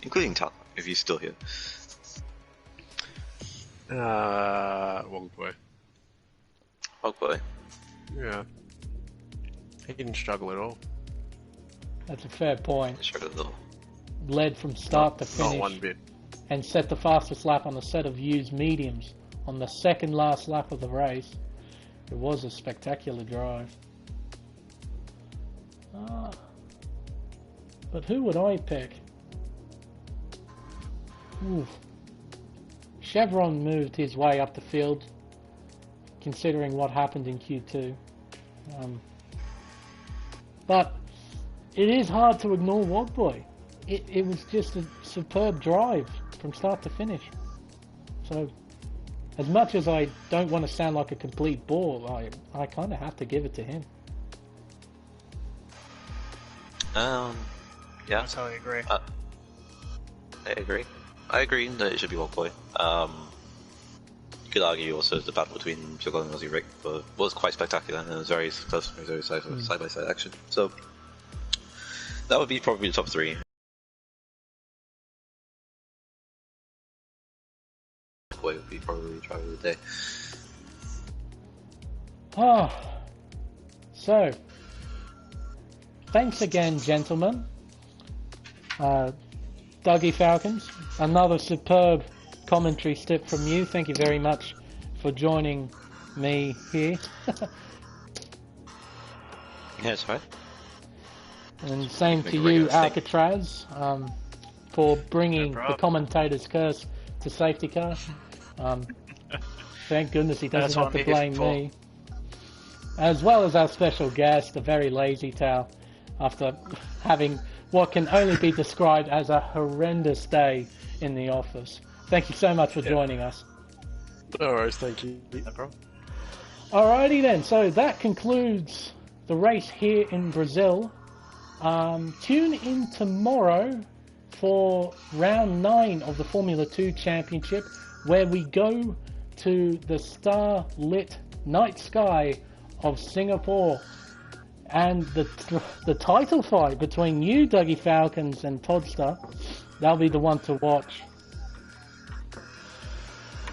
A: including Tal, if he's still here.
D: Wong boy.
A: Oh boy.
D: Yeah. He didn't struggle at all.
B: That's a fair point.
A: Sure little.
B: Led from start to finish.
D: Not one bit.
B: And set the fastest lap on a set of used mediums on the second last lap of the race. It was a spectacular drive. But who would I pick? Oof. Chevron moved his way up the field, considering what happened in Q2. But it is hard to ignore Wogboy. It was just a superb drive from start to finish. So, as much as I don't want to sound like a complete bore, I kind of have to give it to him.
A: Yeah.
C: That's how I agree.
A: I agree. I agree that it should be Wogboy. You could argue also the battle between Pure Gold and Aussie Rick was quite spectacular, and it was very close, very side-by-side action. So that would be probably the top 3. Wogboy would be probably driver of the day.
B: So thanks again, gentlemen. Dougie Falcons, another superb commentary step from you. Thank you very much for joining me here.
A: Yeah, it's right.
B: And same to
A: Make a
B: you,
A: regular thing.
B: Alcatraz, for bringing
C: No
B: the
C: problem.
B: commentator's curse to safety car. Thank goodness he doesn't
C: That's what
B: have to
C: I'm here
B: blame
C: for.
B: me. As well as our special guest, the very lazy Tao, after having what can only be described as a horrendous day in the office. Thank you so much for joining us.
D: No worries, thank you.
C: No problem.
B: Alrighty then, so that concludes the race here in Brazil. Tune in tomorrow for round 9 of the Formula 2 Championship, where we go to the star-lit night sky of Singapore, and the title fight between you, Dougie Falcons, and Toddster. That'll be the one to watch.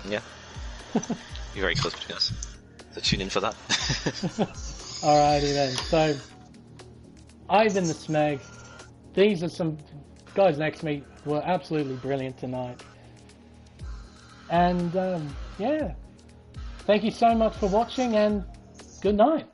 A: Yeah. You're very close between us. So tune in for that.
B: Alrighty then. So, Ivan the Smeg. These are some guys next to me were absolutely brilliant tonight. And yeah, thank you so much for watching and good night.